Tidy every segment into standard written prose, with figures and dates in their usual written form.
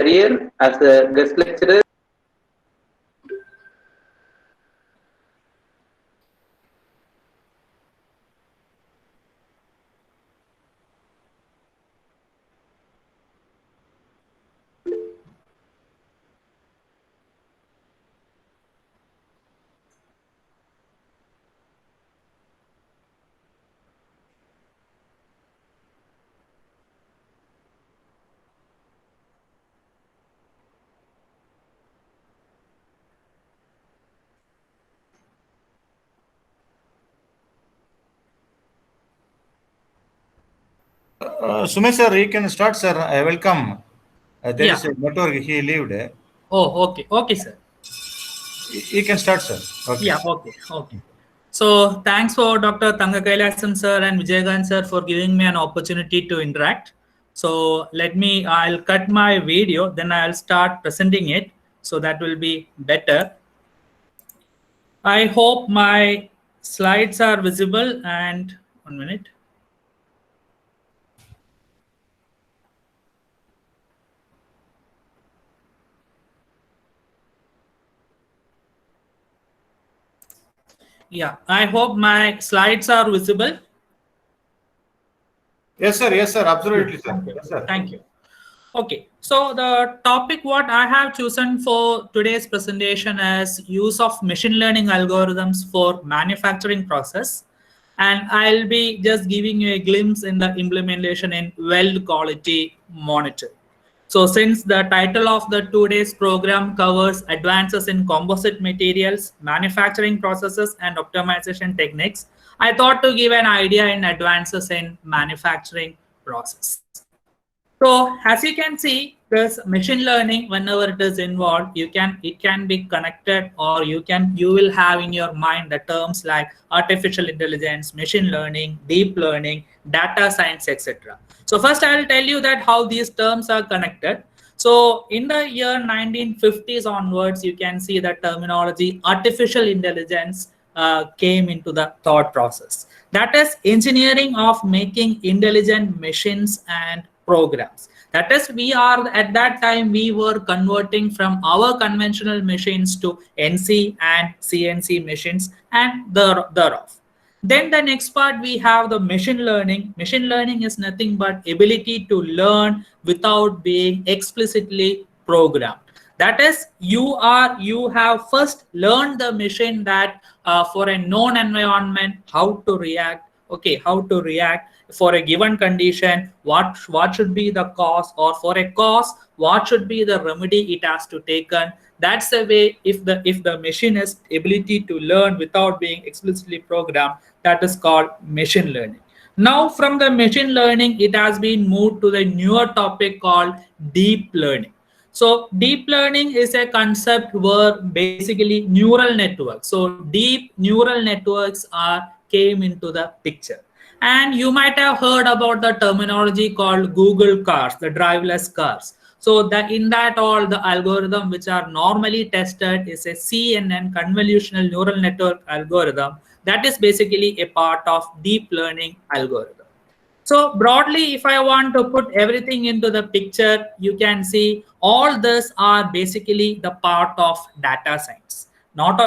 career as a guest lecturer. Sumesh sir, you can start, sir. Welcome. There Yeah. is a network, he lived. Oh, okay. Okay, sir. You can start, sir. Okay. Yeah, okay. Okay. So thanks for Dr. Thangakailasan sir and Vijayagan sir for giving me an opportunity to interact. So I'll cut my video, then I'll start presenting it. So that will be better. I hope my slides are visible, and 1 minute. Yeah, I hope my slides are visible. Yes, sir. Yes, sir. Absolutely, sir. Thank you. Yes, sir. Thank you. Okay, so the topic what I have chosen for today's presentation is use of machine learning algorithms for manufacturing process, and I'll be just giving you a glimpse in the implementation in weld quality monitor. So since the title of the today's program covers advances in composite materials, manufacturing processes and optimization techniques, I thought to give an idea in advances in manufacturing process. So as you can see, this machine learning, whenever it is involved, it can be connected, or you will have in your mind the terms like artificial intelligence, machine learning, deep learning, data science, etc. So first I will tell you that how these terms are connected. So in the year 1950s onwards, you can see the terminology artificial intelligence came into the thought process. That is engineering of making intelligent machines and programs. That is, we are at that time we were converting from our conventional machines to NC and CNC machines and thereof. Then the next part we have the machine learning. Machine learning is nothing but ability to learn without being explicitly programmed. That is, you have first learned the machine that for a known environment how to react. Okay, how to react for a given condition, what should be the cause, or for a cause what should be the remedy it has to taken. That's the way, if the machine has ability to learn without being explicitly programmed, that is called machine learning. Now from the machine learning, it has been moved to the newer topic called deep learning. So deep learning is a concept where basically neural networks, so deep neural networks are came into the picture. And you might have heard about the terminology called Google cars, the driverless cars. So that in that all the algorithm which are normally tested is a CNN, convolutional neural network algorithm, that is basically a part of deep learning algorithm. So broadly, if I want to put everything into the picture, you can see all this are basically the part of data science. Not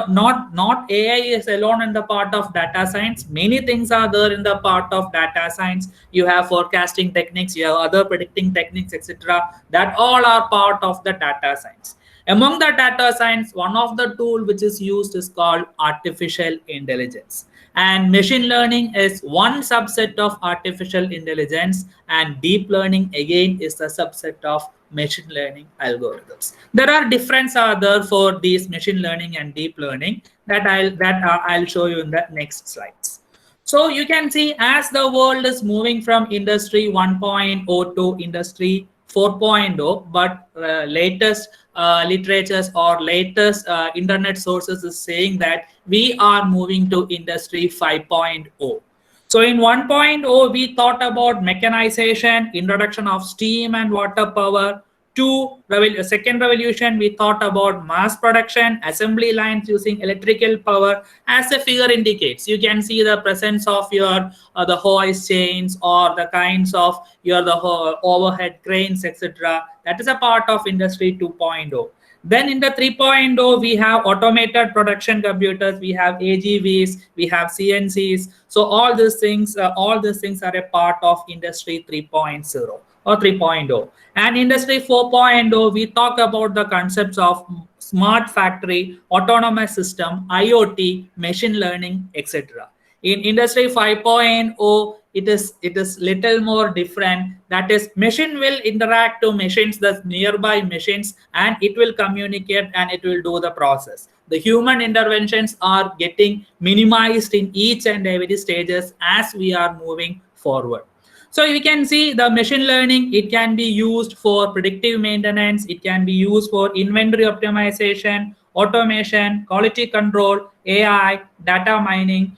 AI is alone in the part of data science. Many things are there in the part of data science. You have forecasting techniques, you have other predicting techniques, etc. That all are part of the data science. Among the data science, one of the tool which is used is called artificial intelligence. And machine learning is one subset of artificial intelligence, and deep learning again is a subset of machine learning algorithms. There are differences other for these machine learning and deep learning that I'll show you in the next slides. So you can see as the world is moving from industry 1.0 to industry 4.0, but latest literatures or latest internet sources is saying that we are moving to industry 5.0. So in 1.0, we thought about mechanization, introduction of steam and water power. second revolution, we thought about mass production, assembly lines using electrical power. As the figure indicates, you can see the presence of your the hoist chains or the kinds of the overhead cranes, etc. That is a part of industry 2.0. Then in the 3.0, we have automated production computers, we have AGVs, we have CNCs. So all these things are a part of industry 3.0 or 3.0. And industry 4.0, we talk about the concepts of smart factory, autonomous system, IoT, machine learning, etc. In industry 5.0, it is little more different. That is, machine will interact to machines, the nearby machines, and it will communicate and it will do the process. The human interventions are getting minimized in each and every stages as we are moving forward. So you can see the machine learning, it can be used for predictive maintenance, it can be used for inventory optimization, automation, quality control, AI, data mining,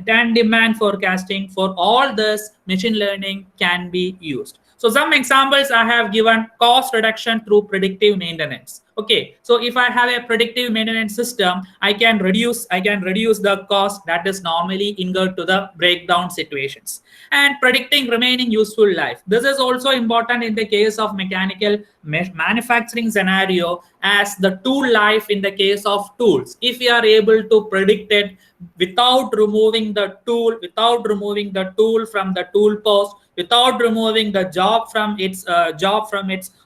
and demand forecasting. For all this, machine learning can be used. So some examples I have given: cost reduction through predictive maintenance. Okay, so if I have a predictive maintenance system, I can reduce the cost that is normally incurred to the breakdown situations, and predicting remaining useful life. This is also important in the case of mechanical manufacturing scenario, as the tool life in the case of tools. If we are able to predict it without removing the tool from the tool post, without removing the job from its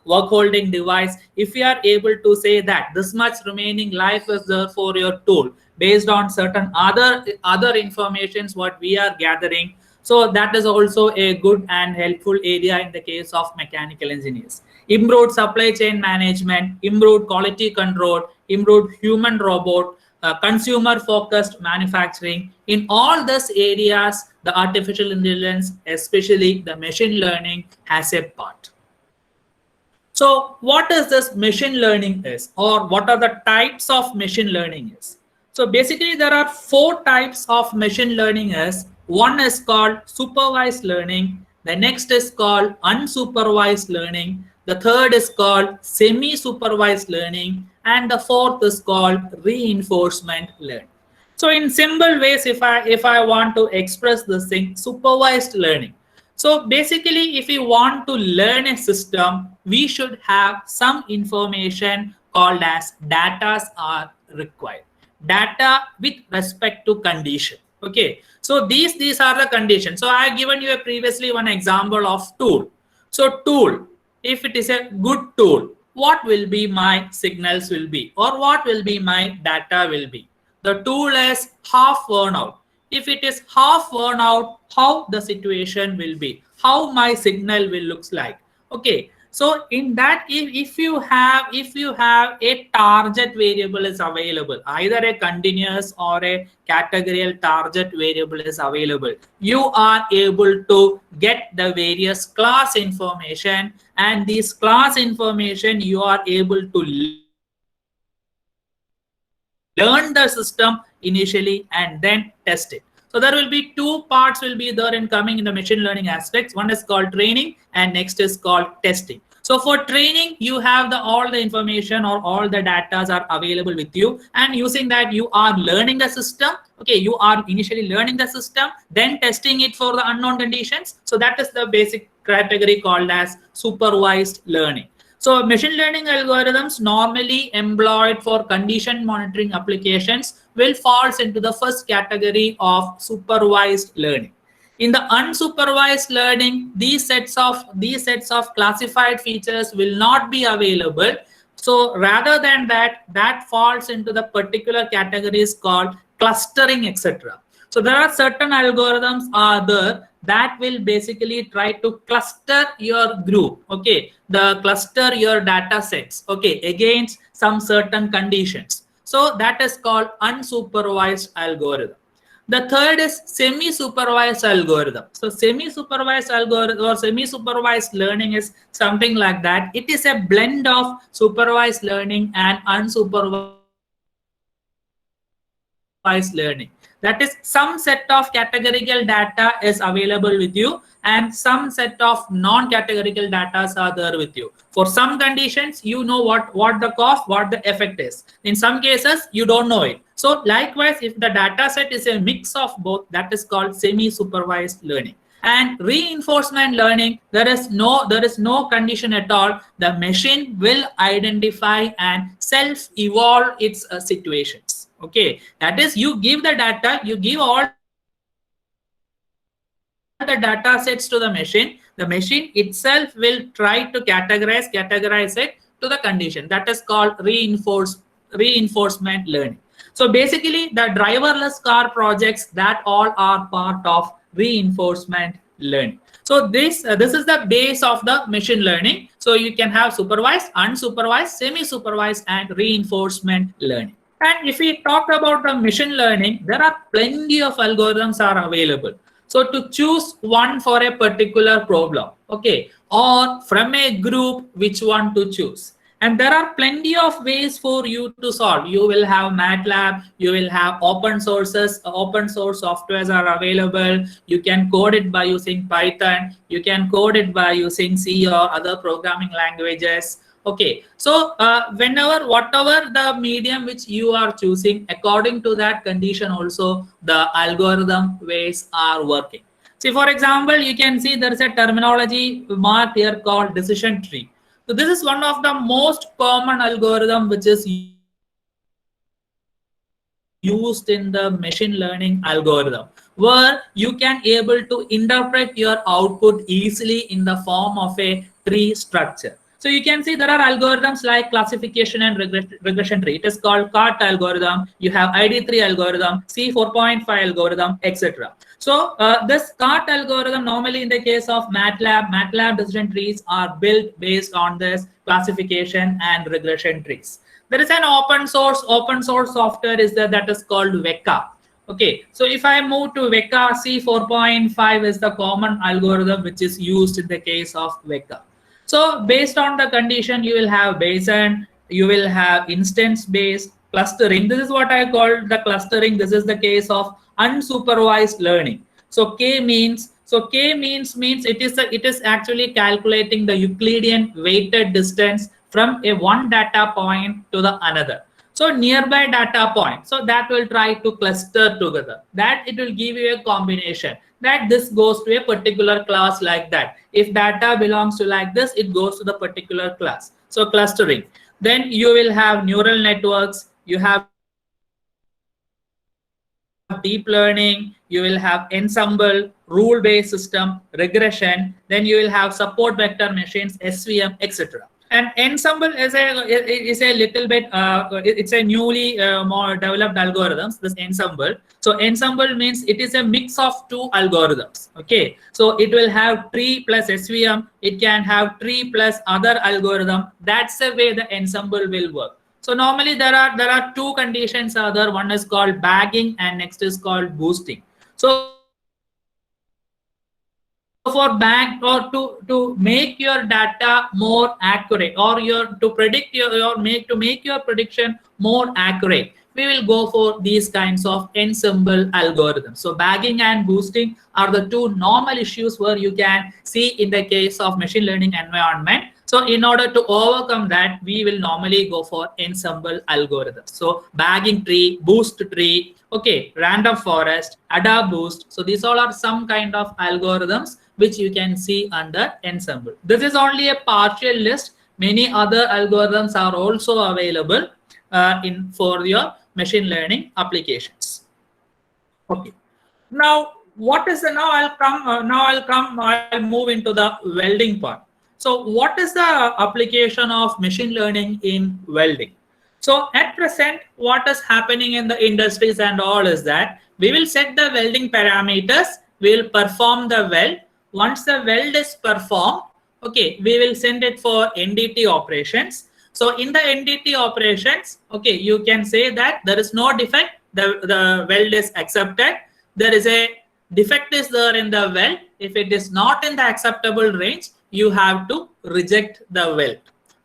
work holding device, if we are able to say that this much remaining life is there for your tool based on certain other informations what we are gathering, so that is also a good and helpful area in the case of mechanical engineers. Improved supply chain management, improved quality control, improved human robot, consumer focused manufacturing. In all these areas, the artificial intelligence, especially the machine learning, has a part. So what is this machine learning is, or what are the types of machine learning is? So basically there are 4 types of machine learning is. One is called supervised learning, the next is called unsupervised learning, the third is called semi-supervised learning, and the fourth is called reinforcement learning. So in simple ways, if I want to express this thing, supervised learning. So basically, if we want to learn a system, we should have some information called as data are required. Data with respect to condition. Okay, so these are the conditions. So I have given you previously one example of tool. So tool, if it is a good tool, what will be my signals will be, or what will be my data will be. The tool is half worn out. If it is half worn out, how the situation will be, how my signal will looks like. Okay, so in that, if you have a target variable is available, either a continuous or a categorical target variable is available, you are able to get the various class information, and this class information you are able to learn the system initially and then test it. So there will be 2 parts will be there in coming in the machine learning aspects. One is called training and next is called testing. So for training, you have all the information or all the data are available with you, and using that you are learning the system. Okay, you are initially learning the system, then testing it for the unknown conditions. So that is the basic category called as supervised learning. So machine learning algorithms normally employed for condition monitoring applications will falls into the first category of supervised learning. In the unsupervised learning, these sets of classified features will not be available. So rather than that falls into the particular categories called clustering, etc. So there are certain algorithms are there that will basically try to cluster your group, okay, the cluster your data sets, okay, against some certain conditions. So that is called unsupervised algorithm. The third is semi-supervised algorithm. So semi-supervised algorithm or semi-supervised learning is something like that. It is a blend of supervised learning and unsupervised learning. That is, some set of categorical data is available with you and some set of non-categorical data are there with you. For some conditions, you know what the cause, what the effect is. In some cases, you don't know it. So likewise, if the data set is a mix of both, that is called semi-supervised learning. And reinforcement learning, there is no condition at all. The machine will identify and self-evolve its situations. Okay, that is, you give the data, you give all the data sets to the machine itself will try to categorize it to the condition. That is called reinforcement learning. So basically, the driverless car projects, that all are part of reinforcement learning. So this is the base of the machine learning. So you can have supervised, unsupervised, semi-supervised, and reinforcement learning. And if we talk about the machine learning, there are plenty of algorithms are available. So to choose one for a particular problem, okay, or from a group, which one to choose. And there are plenty of ways for you to solve. You will have MATLAB, you will have open source softwares are available. You can code it by using Python, you can code it by using C or other programming languages. Okay, so whatever the medium which you are choosing, according to that condition also the algorithm ways are working. See, for example, you can see there is a terminology marked here called decision tree. So this is one of the most common algorithm which is used in the machine learning algorithm, where you can able to interpret your output easily in the form of a tree structure. So you can see there are algorithms like classification and regression tree. It is called CART algorithm. You have ID3 algorithm, C4.5 algorithm, etc. So this CART algorithm, normally in the case of MATLAB decision trees are built based on this classification and regression trees. There is an open source software is there, that is called Weka. Okay, so if I move to Weka, C4.5 is the common algorithm which is used in the case of Weka. So based on the condition, you will have Bayesian, you will have instance-based clustering. This is what I call the clustering. This is the case of unsupervised learning. So K means it is actually calculating the Euclidean weighted distance from a one data point to the another. So nearby data point, so that will try to cluster together. That it will give you a combination that this goes to a particular class like that. If data belongs to like this, it goes to the particular class. So clustering. Then you will have neural networks, you have deep learning, you will have ensemble, rule-based system, regression, then you will have support vector machines, SVM, etc. And ensemble is a little bit it's a newly more developed algorithms, this ensemble. So ensemble means it is a mix of two algorithms. Okay, so it will have tree plus SVM, it can have tree plus other algorithm. That's the way the ensemble will work. So normally there are two conditions are there. One is called bagging and next is called boosting. So for bag or to make your data more accurate, or to predict make your prediction more accurate, we will go for these kinds of ensemble algorithms. So bagging and boosting are the two normal issues where you can see in the case of machine learning environment. So in order to overcome that, we will normally go for ensemble algorithms. So bagging tree, boost tree, okay, random forest, AdaBoost. So these all are some kind of algorithms which you can see under ensemble. This is only a partial list. Many other algorithms are also available for your machine learning applications. Okay. Now, what is the I'll move into the welding part. So what is the application of machine learning in welding? So at present, what is happening in the industries and all is that we will set the welding parameters, we will perform the weld. Once the weld is performed, okay, we will send it for NDT operations. So in the NDT operations, okay, you can say that there is no defect, the weld is accepted. There is a defect is there in the weld. If it is not in the acceptable range, you have to reject the weld.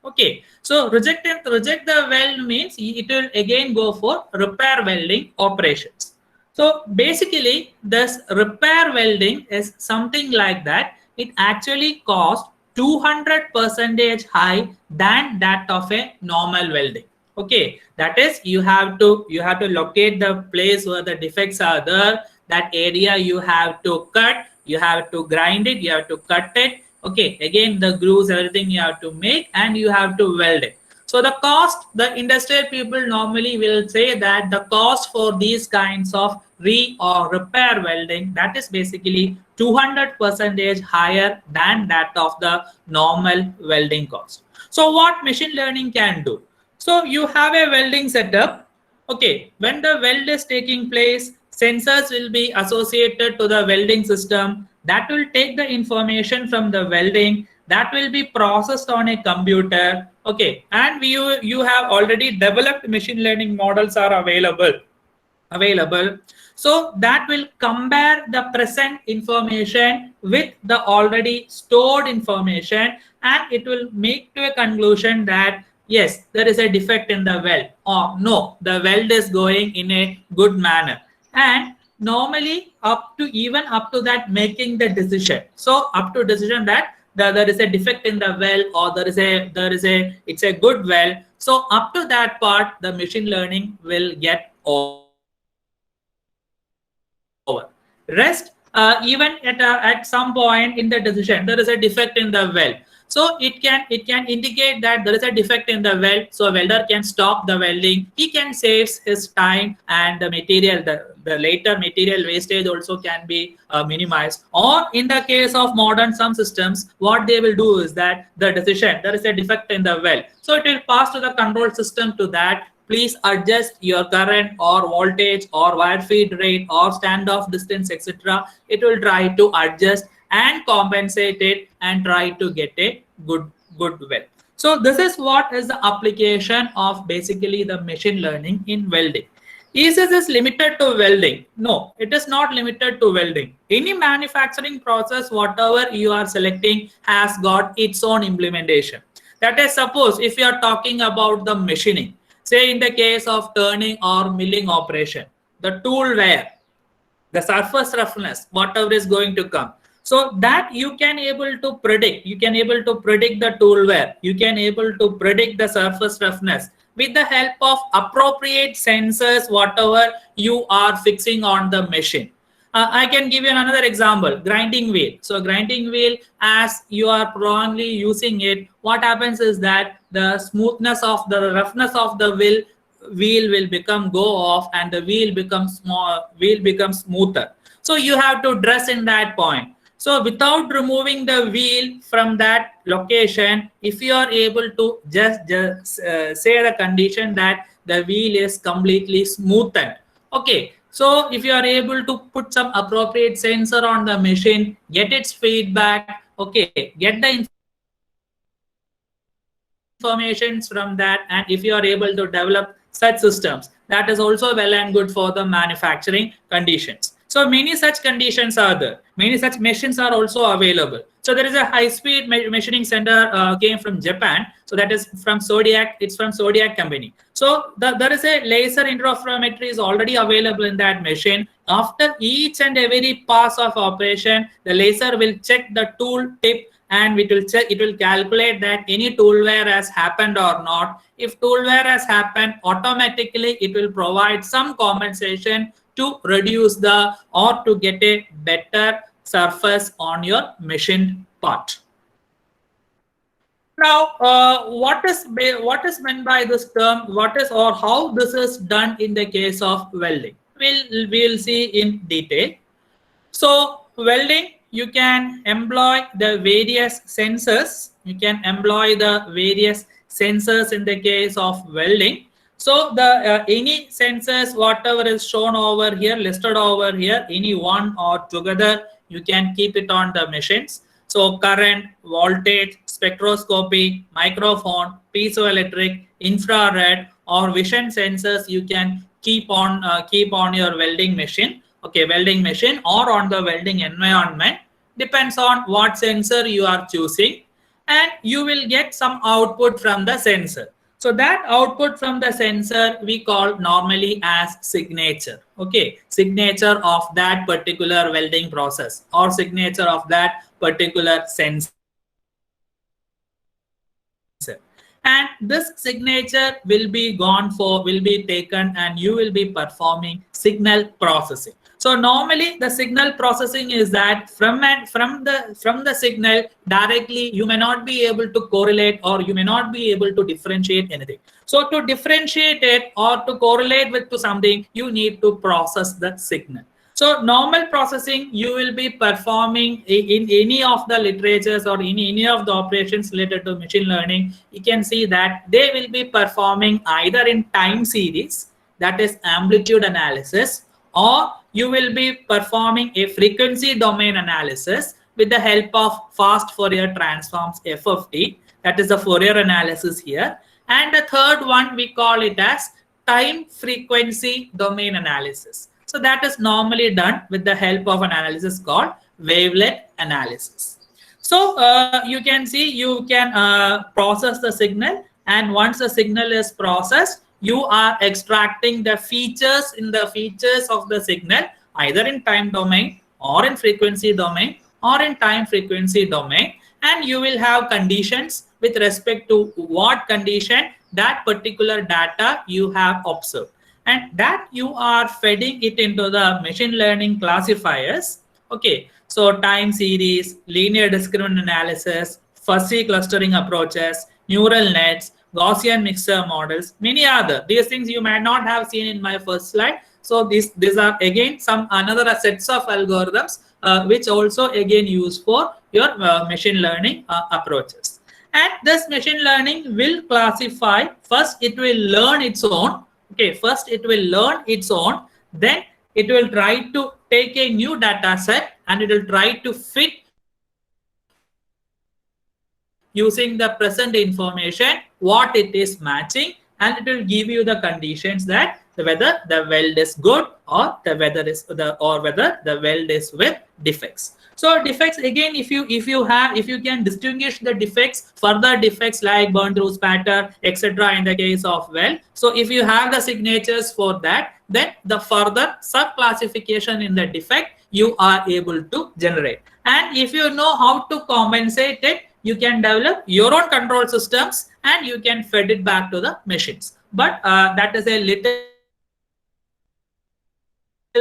Okay, so reject the weld means it will again go for repair welding operations. So basically, this repair welding is something like that. It actually costs 200% high than that of a normal welding. Okay, that is you have to locate the place where the defects are there. That area you have to cut, you have to grind it, you have to cut it. Okay, again the grooves, everything you have to make, and you have to weld it. So the cost, the industrial people normally will say that the cost for these kinds of re or repair welding, that is basically 200% higher than that of the normal welding cost. So what machine learning can do? So you have a welding setup. Okay, when the weld is taking place, sensors will be associated to the welding system that will take the information from the welding, that will be processed on a computer. Okay, and you have already developed machine learning models are available. So that will compare the present information with the already stored information, and it will make to a conclusion that yes, there is a defect in the weld, or no, the weld is going in a good manner. And normally up to that making the decision. So up to decision that there is a defect in the weld, or it's a good weld. So up to that part, the machine learning will get over. Rest, even at some point in the decision, there is a defect in the weld. So it can indicate that there is a defect in the weld. So a welder can stop the welding. He can save his time, and the material, the later material wastage also can be minimized. Or in the case of modern some systems, what they will do is that the decision, there is a defect in the weld. So it will pass to the control system to that. Please adjust your current or voltage or wire feed rate or standoff distance, etc. It will try to adjust and compensate it and try to get a good weld. So this is what is the application of basically the machine learning in welding. Is this limited to welding? No, it is not limited to welding. Any manufacturing process, whatever you are selecting, has got its own implementation. That is, suppose if you are talking about the machining, say in the case of turning or milling operation, the tool wear, the surface roughness, whatever is going to come. So that you can able to predict. You can able to predict the tool wear. You can able to predict the surface roughness with the help of appropriate sensors, whatever you are fixing on the machine. I can give you another example, grinding wheel. So grinding wheel, as you are probably using it, what happens is that the smoothness of the roughness of the wheel will go off, and the wheel becomes smoother. So you have to dress in that point. So without removing the wheel from that location, if you are able to just say the condition that the wheel is completely smoothened. Okay. So if you are able to put some appropriate sensor on the machine, get its feedback, okay, get the information from that, and if you are able to develop such systems, that is also well and good for the manufacturing conditions. So many such conditions are there. Many such machines are also available. So there is a high-speed machining center came from Japan. So that is from Zodiac. It's from Zodiac company. So there is a laser interferometry is already available in that machine. After each and every pass of operation, the laser will check the tool tip, and it will calculate that any tool wear has happened or not. If tool wear has happened, automatically it will provide some compensation to reduce or to get a better surface on your machined part. Now, what is meant by this term? What is or how this is done in the case of welding? We'll see in detail. So welding, you can employ the various sensors. You can employ the various sensors in the case of welding. So the any sensors, whatever is shown over here, listed over here, any one or together, you can keep it on the machines. So current, voltage, spectroscopy, microphone, piezoelectric, infrared, or vision sensors you can keep on your welding machine. Okay, welding machine or on the welding environment, depends on what sensor you are choosing, and you will get some output from the sensor. So that output from the sensor we call normally as signature. Okay, signature of that particular welding process or signature of that particular sensor. And this signature will be taken and you will be performing signal processing. So normally the signal processing is that from the signal directly you may not be able to correlate or you may not be able to differentiate anything. So to differentiate it or to correlate with to something, you need to process the signal. So normal processing you will be performing in any of the literatures or in any of the operations related to machine learning. You can see that they will be performing either in time series, that is amplitude analysis, or you will be performing a frequency domain analysis with the help of fast Fourier transforms FFT, that is the Fourier analysis here. And the third one we call it as time frequency domain analysis. So that is normally done with the help of an analysis called wavelet analysis. So you can see you can process the signal, and once the signal is processed, you are extracting the features of the signal either in time domain or in frequency domain or in time frequency domain, and you will have conditions with respect to what condition that particular data you have observed, and that you are feeding it into the machine learning classifiers. Okay, so time series, linear discriminant analysis, fuzzy clustering approaches, neural nets, Gaussian mixer models, many other. These things you might not have seen in my first slide. So these are again some another sets of algorithms which also again used for your machine learning approaches. And this machine learning will classify. First it will learn its own. Okay, first it will learn its own, then it will try to take a new data set and it will try to fit using the present information what it is matching, and it will give you the conditions that whether the weld is good or whether the weld is with defects. So defects again, if you can distinguish the defects, further defects like burn through, spatter, etc. in the case of weld. So if you have the signatures for that, then the further sub classification in the defect you are able to generate. And if you know how to compensate it, you can develop your own control systems and you can feed it back to the machines. But that is a little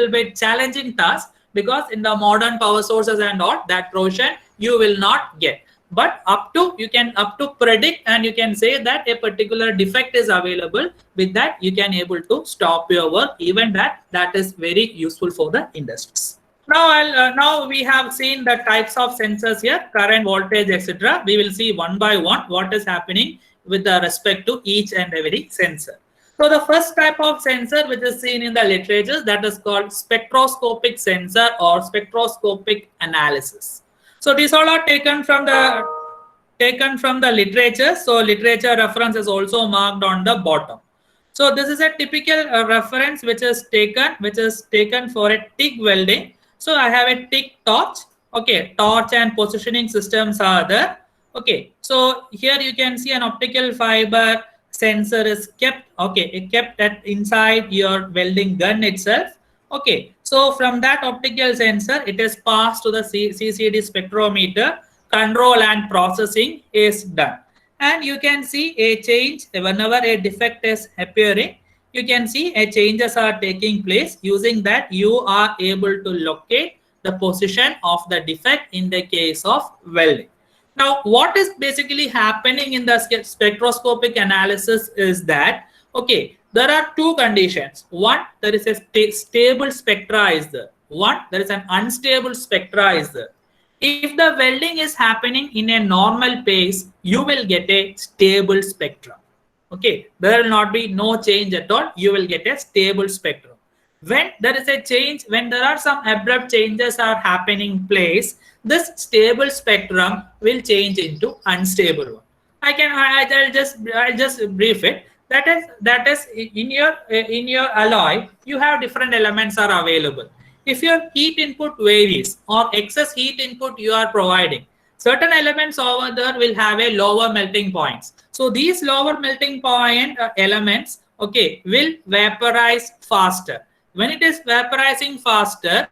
bit challenging task, because in the modern power sources and all, that provision you will not get. But you can predict, and you can say that a particular defect is available. With that you can able to stop your work. Even that is very useful for the industries. Now we have seen the types of sensors here, current, voltage, etc. We will see one by one what is happening with respect to each and every sensor. So the first type of sensor which is seen in the literature, that is called spectroscopic sensor or spectroscopic analysis. So these all are taken from the literature. So literature reference is also marked on the bottom. So this is a typical reference which is taken for a TIG welding. So I have a TIG torch. Okay, torch and positioning systems are there. Okay, so here you can see an optical fiber sensor is kept. Okay, it kept inside your welding gun itself. Okay, so from that optical sensor, it is passed to the CCD spectrometer. Control and processing is done, and you can see a change whenever a defect is appearing. You can see changes are taking place. Using that, you are able to locate the position of the defect in the case of welding. Now, what is basically happening in the spectroscopic analysis is that, okay, there are two conditions. One, there is a stable spectra is there. One, there is an unstable spectra is there. If the welding is happening in a normal pace, you will get a stable spectrum. Okay, there will not be no change at all. You will get a stable spectrum. When there is a change, when there are some abrupt changes are happening in place, this stable spectrum will change into unstable one. I'll just brief it. That is in your alloy, you have different elements are available. If your heat input varies or excess heat input you are providing, certain elements over there will have a lower melting points. So these lower melting point elements, okay, will vaporize faster. When it is vaporizing faster,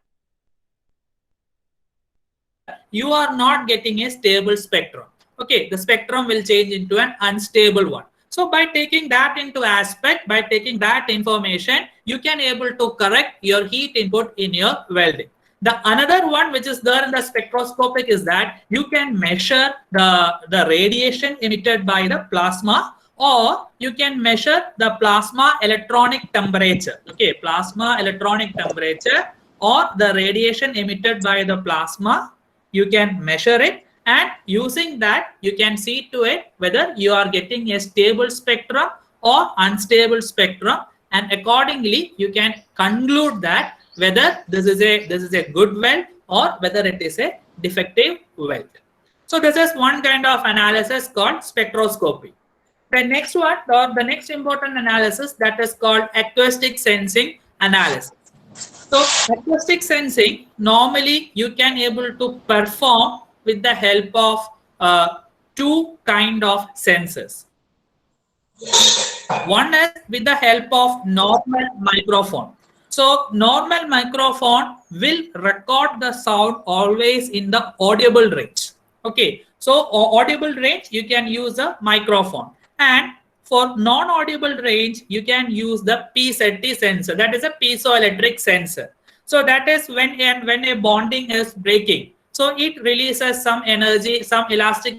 you are not getting a stable spectrum. Okay, the spectrum will change into an unstable one. So by taking that into aspect, by taking that information, you can able to correct your heat input in your welding. The another one which is there in the spectroscopic is that you can measure the radiation emitted by the plasma, or you can measure the plasma electronic temperature. Okay, plasma electronic temperature or the radiation emitted by the plasma, you can measure it, and using that you can see to it whether you are getting a stable spectrum or unstable spectrum, and accordingly you can conclude that whether this is a good weld or whether it is a defective weld. So this is one kind of analysis called spectroscopy. The next one, or the next important analysis, that is called acoustic sensing analysis. So acoustic sensing, normally you can able to perform with the help of two kind of sensors. One is with the help of normal microphone. So normal microphone will record the sound always in the audible range. Okay, so audible range you can use a microphone, and for non-audible range you can use the PZT sensor, that is a piezoelectric sensor. So that is when a bonding is breaking, so it releases some energy, some elastic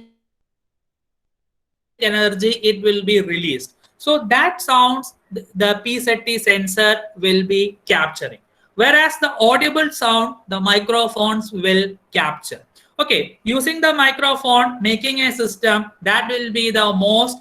energy, it will be released. So that sounds the PZT sensor will be capturing, whereas the audible sound the microphones will capture. Okay, using the microphone, making a system that will be the most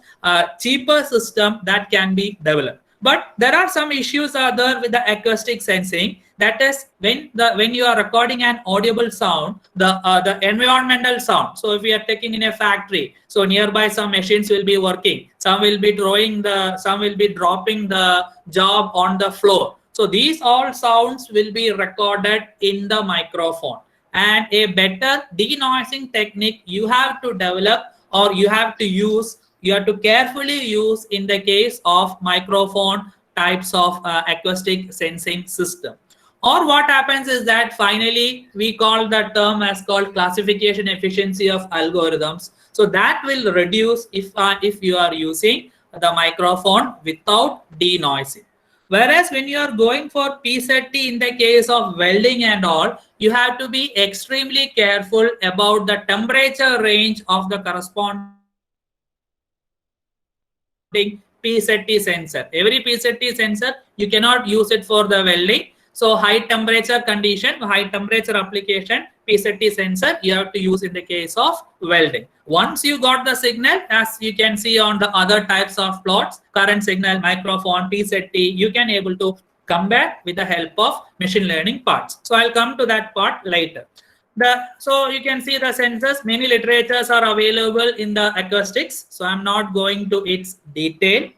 cheaper system that can be developed. But there are some issues are there with the acoustic sensing. That is when you are recording an audible sound, the environmental sound. So if we are taking in a factory, so nearby some machines will be working, some will be dropping the job on the floor. So these all sounds will be recorded in the microphone. And a better denoising technique you have to develop, or you have to carefully use in the case of microphone types of acoustic sensing system. Or what happens is that finally we call that term as called classification efficiency of algorithms. So that will reduce if you are using the microphone without denoising. Whereas when you are going for PZT in the case of welding and all, you have to be extremely careful about the temperature range of the corresponding PZT sensor. Every PZT sensor, you cannot use it for the welding. So high temperature condition, high temperature application, PZT sensor you have to use in the case of welding. Once you got the signal, as you can see on the other types of plots, current signal, microphone, PZT, you can able to compare with the help of machine learning parts. So I'll come to that part later. So you can see the sensors, many literatures are available in the acoustics. So I'm not going to its detail.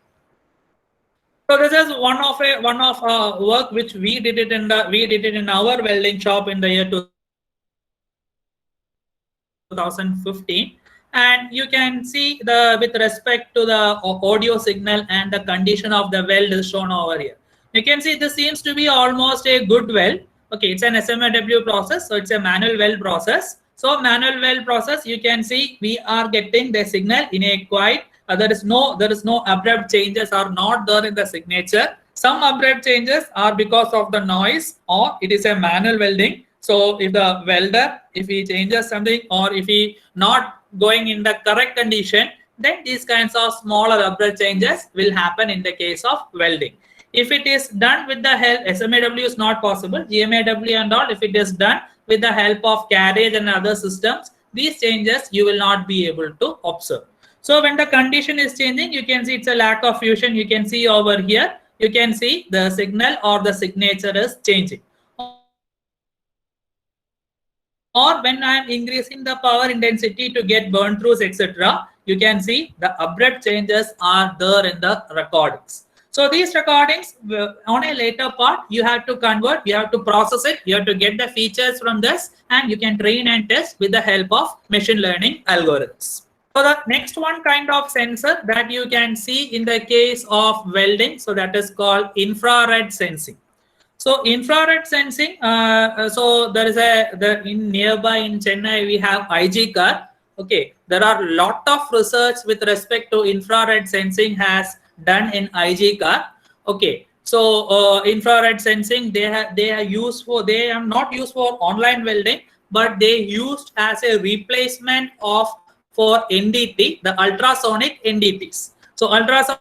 So this is one of work which we did it in our welding shop in the year 2015, and you can see with respect to the audio signal and the condition of the weld is shown over here. You can see this seems to be almost a good weld. Okay, it's an SMAW process, so it's a manual weld process. So manual weld process, you can see we are getting the signal in a quite. There is no abrupt changes are not there in the signature. Some abrupt changes are because of the noise, or it is a manual welding. So if the welder, if he changes something, or if he not going in the correct condition, then these kinds of smaller abrupt changes will happen in the case of welding. If it is done with the help, SMAW is not possible, GMAW and all, if it is done with the help of carriage and other systems, these changes you will not be able to observe. So when the condition is changing, you can see it's a lack of fusion. You can see over here, you can see the signal or the signature is changing. Or when I am increasing the power intensity to get burn throughs, etc., you can see the abrupt changes are there in the recordings. So these recordings on a later part, you have to convert, you have to process it, you have to get the features from this, and you can train and test with the help of machine learning algorithms. So the next one kind of sensor that you can see in the case of welding, so that is called infrared sensing. So infrared sensing, so there is in nearby in Chennai, we have IGCAR. Okay, there are a lot of research with respect to infrared sensing has done in IGCAR. Okay, so infrared sensing, they are not used for online welding, but they used as a replacement for NDT, the ultrasonic NDTs. So ultrasonic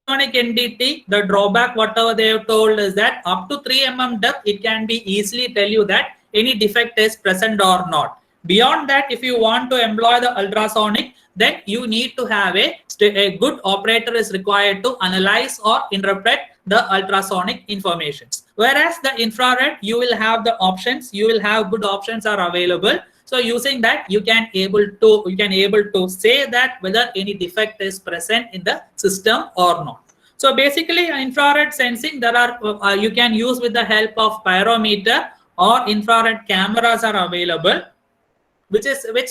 NDT, the drawback, whatever they have told is that up to 3 mm depth, it can be easily tell you that any defect is present or not. Beyond that, if you want to employ the ultrasonic, then you need to have a good operator is required to analyze or interpret the ultrasonic informations. Whereas the infrared, you will have the options, you will have good options are available. So using that, you can able to say that whether any defect is present in the system or not. So basically, infrared sensing, there are you can use with the help of pyrometer or infrared cameras are available, which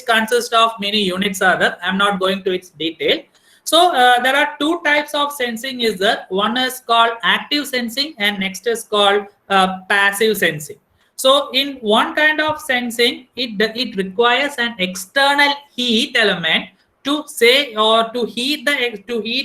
consists of many units are there. I'm not going to its detail. So there are two types of sensing is there. One is called active sensing and next is called passive sensing. So in one kind of sensing, it requires an external heat element to say or to heat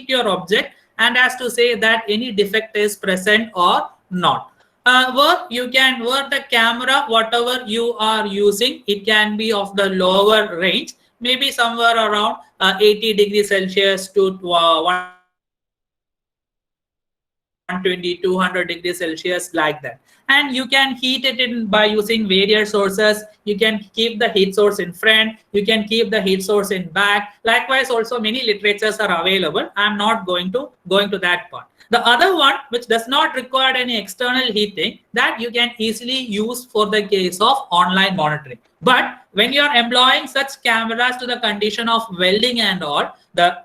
your object and has to say that any defect is present or not. Where the camera, whatever you are using, it can be of the lower range, maybe somewhere around 80 degrees Celsius to 120, 200 degrees Celsius, like that. And you can heat it in by using various sources. You can keep the heat source in front, you can keep the heat source in back. Likewise, also many literatures are available. I'm not going to that part. The other one, which does not require any external heating, that you can easily use for the case of online monitoring. But when you are employing such cameras to the condition of welding and all,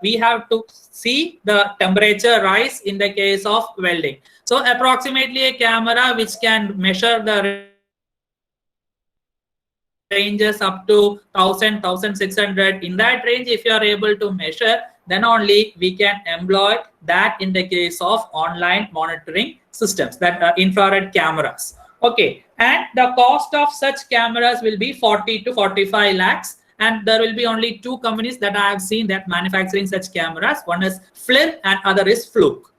we have to see the temperature rise in the case of welding. So approximately a camera which can measure the ranges up to 1000, 1600. In that range, if you are able to measure, then only we can employ that in the case of online monitoring systems, that are infrared cameras. Okay, and the cost of such cameras will be 40 to 45 lakhs. And there will be only two companies that I have seen that manufacturing such cameras. One is FLIR and other is Fluke.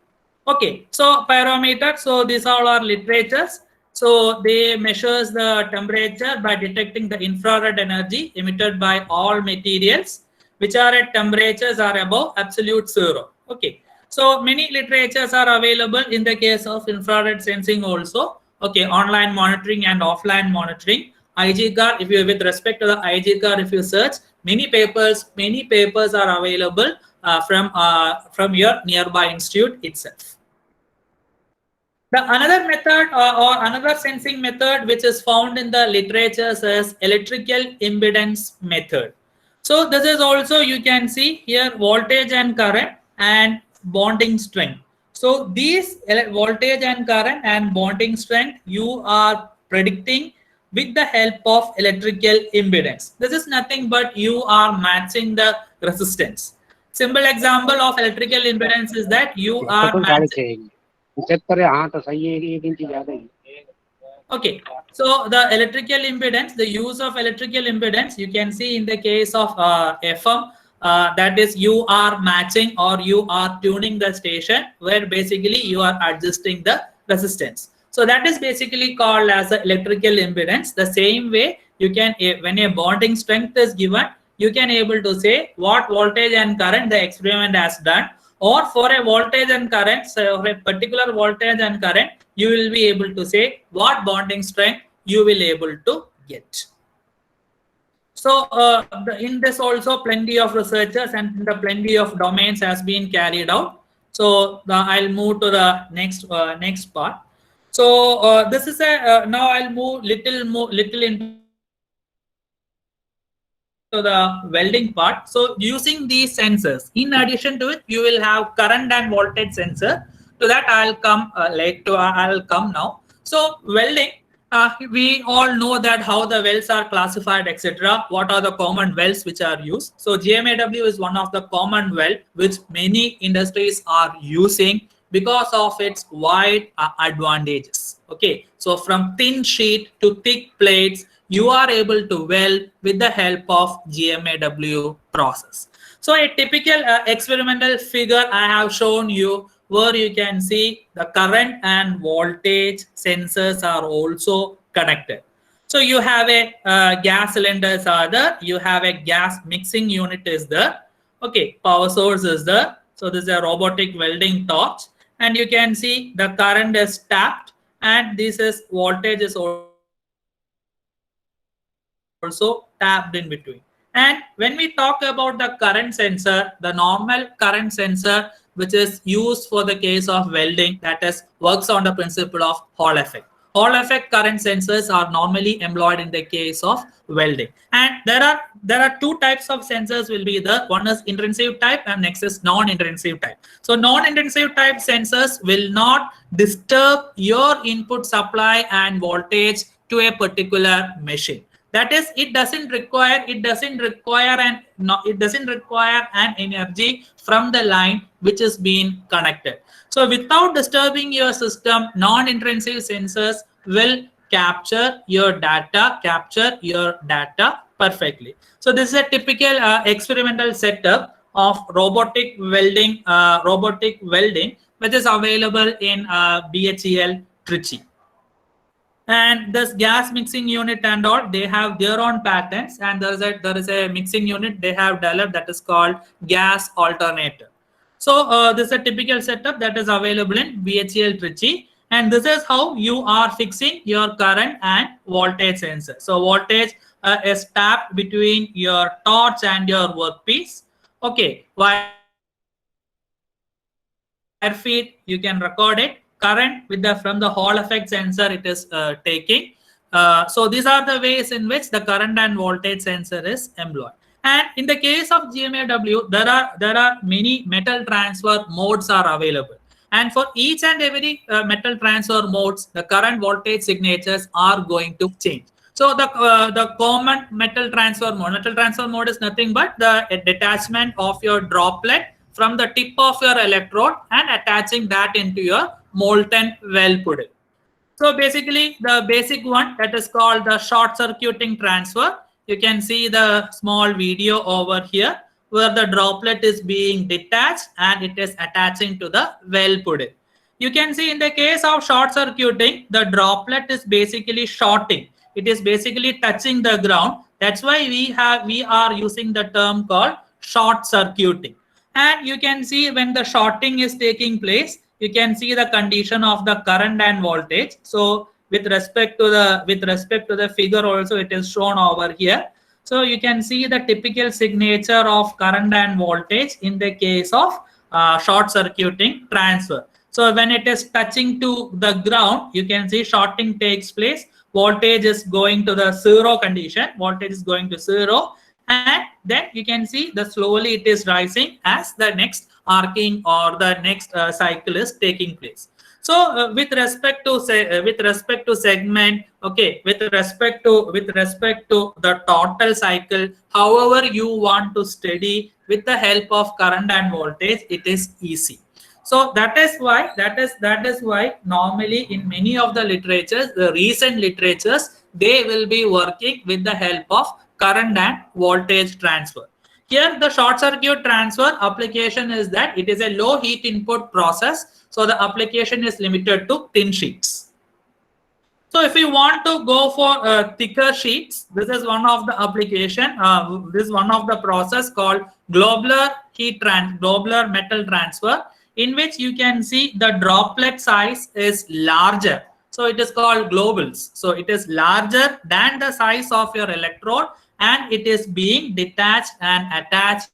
Okay, so pyrometer. So these all are literatures. So they measures the temperature by detecting the infrared energy emitted by all materials which are at temperatures are above absolute zero. Okay, so many literatures are available in the case of infrared sensing also. Okay, online monitoring and offline monitoring. IGCAR, if you with respect to the IGCAR, if you search, many papers are available from your nearby institute itself. The another method or another sensing method which is found in the literatures is electrical impedance method. So this is also, you can see here, voltage and current and bonding strength. So these voltage and current and bonding strength you are predicting with the help of electrical impedance. This is nothing but you are matching the resistance. Simple example of electrical impedance is that you are matching. Okay, so the electrical impedance, the use of electrical impedance, you can see in the case of FM, that is you are matching or you are tuning the station where basically you are adjusting the resistance. So that is basically called as the electrical impedance. The same way you can, when a bonding strength is given, you can able to say what voltage and current the experiment has done, or for a voltage and current, so for a particular voltage and current, you will be able to say what bonding strength you will able to get. So in this also plenty of researchers and the plenty of domains has been carried out. So I'll move to the next part. So this is a now I'll move little into to the welding part. So using these sensors, in addition to it, you will have current and voltage sensor. To that I'll come I'll come now. So welding, we all know that how the welds are classified, etc. What are the common welds which are used? So GMAW is one of the common weld which many industries are using because of its wide advantages. Okay, so from thin sheet to thick plates, you are able to weld with the help of GMAW process. So a typical experimental figure I have shown you, where you can see the current and voltage sensors are also connected. So you have a gas cylinders are there, you have a gas mixing unit is there, okay, power source is there. So this is a robotic welding torch, and you can see the current is tapped, and this is voltage is also tapped in between. And when we talk about the current sensor, the normal current sensor which is used for the case of welding, that is works on the principle of Hall effect. Hall effect current sensors are normally employed in the case of welding. And there are two types of sensors will be there. One is intensive type and next is non-intensive type. So non-intensive type sensors will not disturb your input supply and voltage to a particular machine. That is, it doesn't require an energy from the line which is being connected. So without disturbing your system, non-intrusive sensors will capture your data perfectly. So this is a typical experimental setup of robotic welding, which is available in BHEL Trichy. And this gas mixing unit and all, they have their own patents, and there is a mixing unit they have developed that is called gas alternator. So this is a typical setup that is available in BHEL Trichy, and this is how you are fixing your current and voltage sensor. So voltage is tapped between your torch and your workpiece. Okay, wire feed, you can record it. Current from the Hall effect sensor it is taking. So these are the ways in which the current and voltage sensor is employed. And in the case of GMAW, there are many metal transfer modes are available. And for each and every metal transfer modes, the current voltage signatures are going to change. So the common metal transfer mode is nothing but the detachment of your droplet from the tip of your electrode and attaching that into your molten weld pudding. So basically the basic one that is called the short circuiting transfer. You can see the small video over here where the droplet is being detached and it is attaching to the weld pudding. You can see in the case of short circuiting, the droplet is basically shorting. It is basically touching the ground. That's why we are using the term called short circuiting. And you can see when the shorting is taking place, you can see the condition of the current and voltage. So with respect to the figure also it is shown over here. So you can see the typical signature of current and voltage in the case of short circuiting transfer. So when it is touching to the ground, you can see shorting takes place. Voltage is going to the zero condition. Voltage is going to zero. And then you can see the slowly it is rising as the next arcing or the next cycle is taking place. So with respect to segment, okay, with respect to the total cycle, however you want to study with the help of current and voltage, it is easy. So that is why normally in many of the literatures, the recent literatures, they will be working with the help of current and voltage transfer. Here the short circuit transfer application is that it is a low heat input process. So the application is limited to thin sheets. So if you want to go for thicker sheets, this is one of the application. This is one of the process called globular metal transfer, in which you can see the droplet size is larger. So it is called globules. So it is larger than the size of your electrode, and it is being detached and attached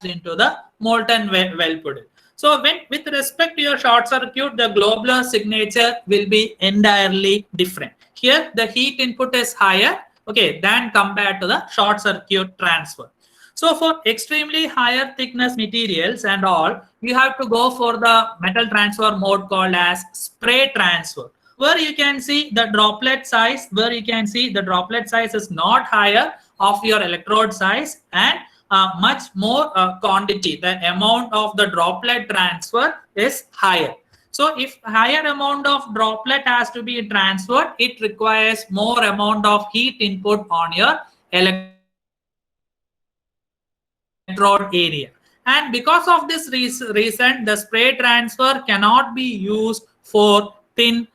into the molten weld pudding. So with respect to your short circuit, the globular signature will be entirely different. Here the heat input is higher, okay, than compared to the short circuit transfer. So for extremely higher thickness materials and all, you have to go for the metal transfer mode called as spray transfer, where you can see the droplet size, is not higher of your electrode size and much more quantity. The amount of the droplet transfer is higher. So if higher amount of droplet has to be transferred, it requires more amount of heat input on your electrode area. And because of this reason, the spray transfer cannot be used for thin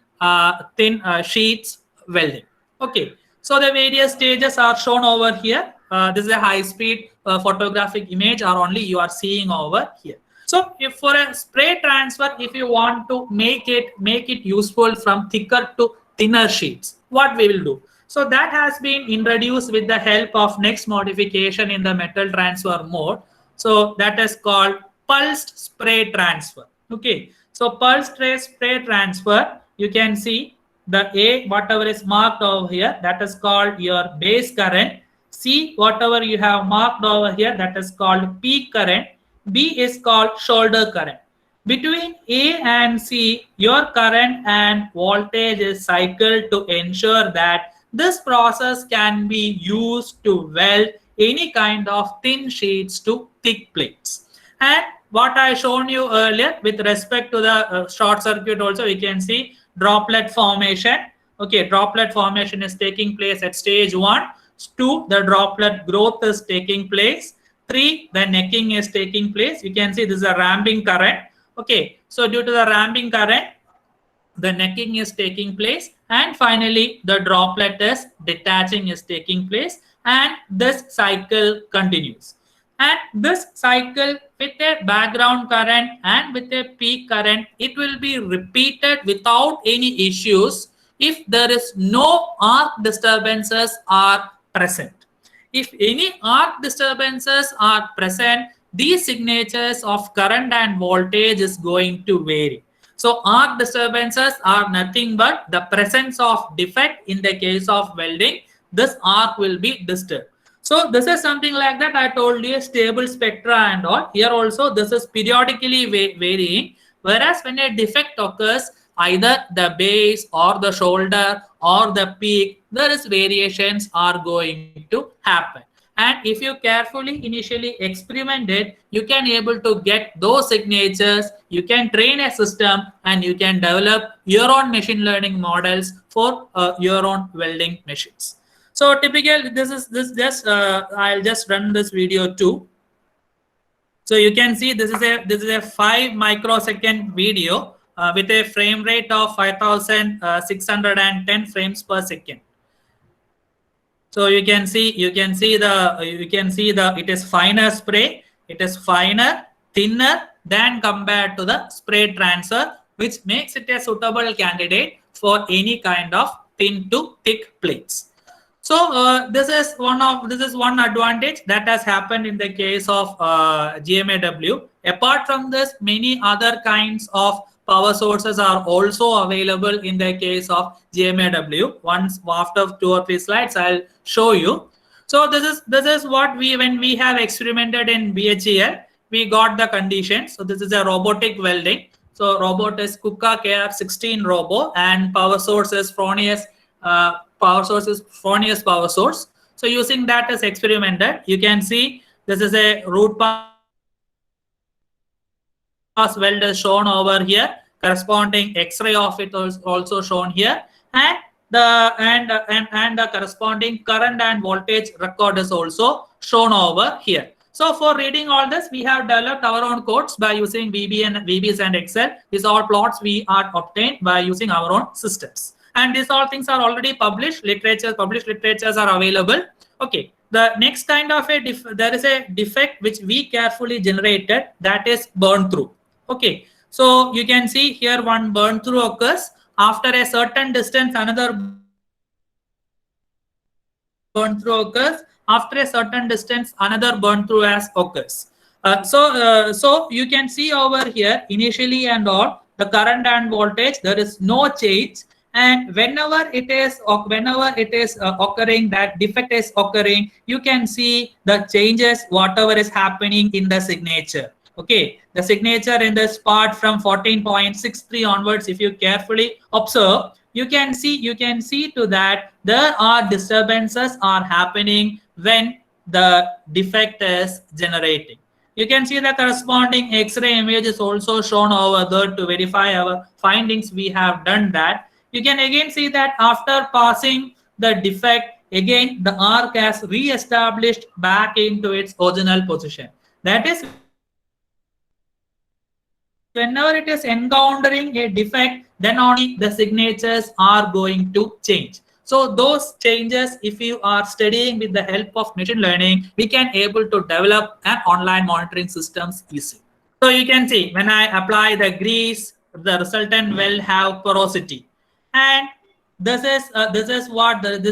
sheets welding. Okay, so the various stages are shown over here. This is a high-speed photographic image, or only you are seeing over here. So if for a spray transfer, if you want to make it useful from thicker to thinner sheets, what we will do? So that has been introduced with the help of next modification in the metal transfer mode. So that is called pulsed spray transfer. Okay, so pulsed spray transfer, you can see the A, whatever is marked over here, that is called your base current. C, whatever you have marked over here, that is called peak current. B is called shoulder current. Between A and C, your current and voltage is cycled to ensure that this process can be used to weld any kind of thin sheets to thick plates. And what I shown you earlier with respect to the short circuit also, we can see droplet formation. Okay, droplet formation is taking place at stage 1. 2, the droplet growth is taking place. 3, the necking is taking place. You can see this is a ramping current. Okay, so due to the ramping current, the necking is taking place, and finally the droplet is detaching is taking place, and this cycle continues. And this cycle with a background current and with a peak current, it will be repeated without any issues if there is no arc disturbances are present. If any arc disturbances are present, these signatures of current and voltage is going to vary. So arc disturbances are nothing but the presence of defect in the case of welding. This arc will be disturbed. So this is something like that. I told you stable spectra and all. Here also this is periodically varying. Whereas when a defect occurs, either the base or the shoulder or the peak, there is variations are going to happen. And if you carefully initially experiment it, you can able to get those signatures, you can train a system, and you can develop your own machine learning models for your own welding machines. So typically I'll just run this video too. So you can see this is a 5 microsecond video with a frame rate of 5610 frames per second. So you can see it is finer spray. It is finer, thinner than compared to the spray transfer, which makes it a suitable candidate for any kind of thin to thick plates. So this is one advantage that has happened in the case of GMAW. Apart from this, many other kinds of power sources are also available in the case of GMAW. Once after 2 or 3 slides, I'll show you. So this is what when we have experimented in BHEL, we got the conditions. So this is a robotic welding. So robot is KUKA KR16 robo, and power source is Fronius power source. So using that as experimented, you can see this is a root pass weld is shown over here. Corresponding X-ray of it is also shown here, and the corresponding current and voltage record is also shown over here. So for reading all this, we have developed our own codes by using VBs and Excel. These are plots we are obtained by using our own systems. And these all things are already published literatures are available. Okay. The next kind of there is a defect which we carefully generated, that is burn through. Okay. So you can see here one burn through occurs. After a certain distance, another burn through occurs. After a certain distance, another burn through occurs. So you can see over here, initially and all, the current and voltage, there is no change. And whenever it is occurring, that defect is occurring, you can see the changes whatever is happening in the signature. Okay, the signature in this part from 14.63 onwards, if you carefully observe, you can see to that there are disturbances are happening when the defect is generating. You can see the corresponding X-ray image is also shown over there to verify our findings. We have done that. You can again see that after passing the defect, again the arc has re-established back into its original position. That is, whenever it is encountering a defect, then only the signatures are going to change. So those changes, if you are studying with the help of machine learning, we can able to develop an online monitoring systems easily. So you can see when I apply the grease, the resultant will have porosity. And this is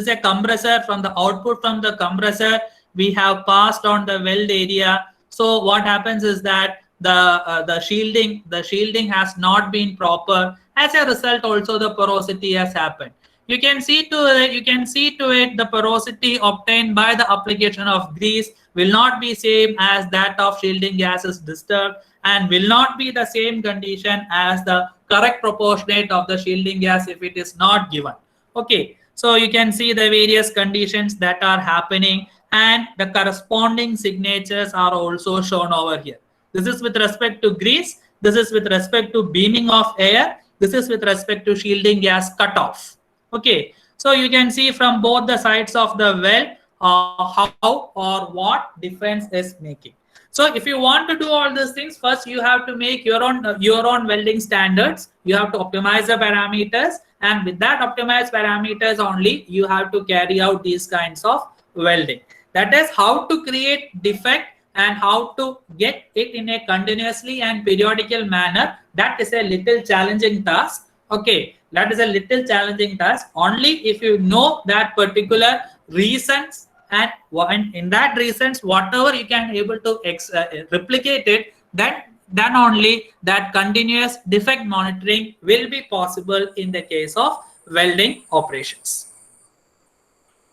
a compressor. From the output from the compressor, we have passed on the weld area. So what happens is that the shielding has not been proper. As a result, also the porosity has happened. You can see to it the porosity obtained by the application of grease will not be same as that of shielding gas is disturbed, and will not be the same condition as the correct proportionate of the shielding gas if it is not given. Okay, so you can see the various conditions that are happening, and the corresponding signatures are also shown over here. This is with respect to grease. This is with respect to beaming of air. This is with respect to shielding gas cutoff. Okay, so you can see from both the sides of the well how or what difference is making. So if you want to do all these things, first you have to make your own welding standards. You have to optimize the parameters, and with that optimized parameters only, you have to carry out these kinds of welding. That is how to create defect and how to get it in a continuously and periodical manner. That is a little challenging task. Okay, that is a little challenging task. Only if you know that particular reasons, and in that reasons, whatever you can able to replicate it, then only that continuous defect monitoring will be possible in the case of welding operations.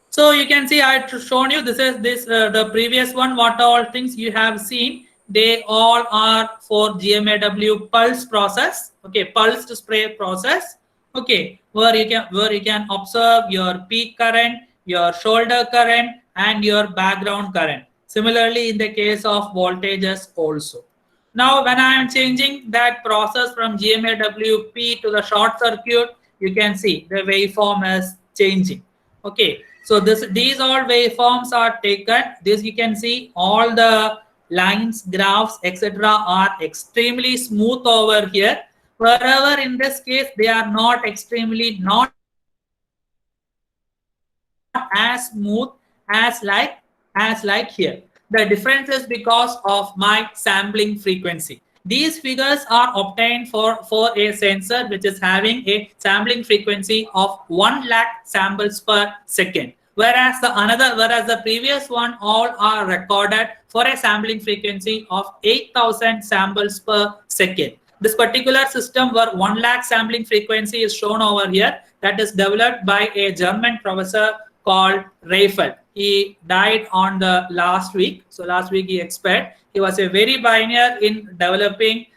So you can see I have shown you the previous one. What all things you have seen, they all are for GMAW pulse process. Okay, pulse to spray process. Okay, where you can observe your peak current, your shoulder current, and your background current. Similarly, in the case of voltages also. Now, when I am changing that process from GMAWP to the short circuit, you can see the waveform is changing. Okay, so these all waveforms are taken. This you can see all the lines, graphs, etc. are extremely smooth over here. Wherever in this case they are not as smooth as like here. The difference is because of my sampling frequency. These figures are obtained for a sensor which is having a sampling frequency of 1 lakh samples per second. Whereas the previous one all are recorded for a sampling frequency of 8,000 samples per second. This particular system where 1 lakh sampling frequency is shown over here, that is developed by a German professor called Reifel. He died on the last week. So last week he expired. He was a very pioneer in developing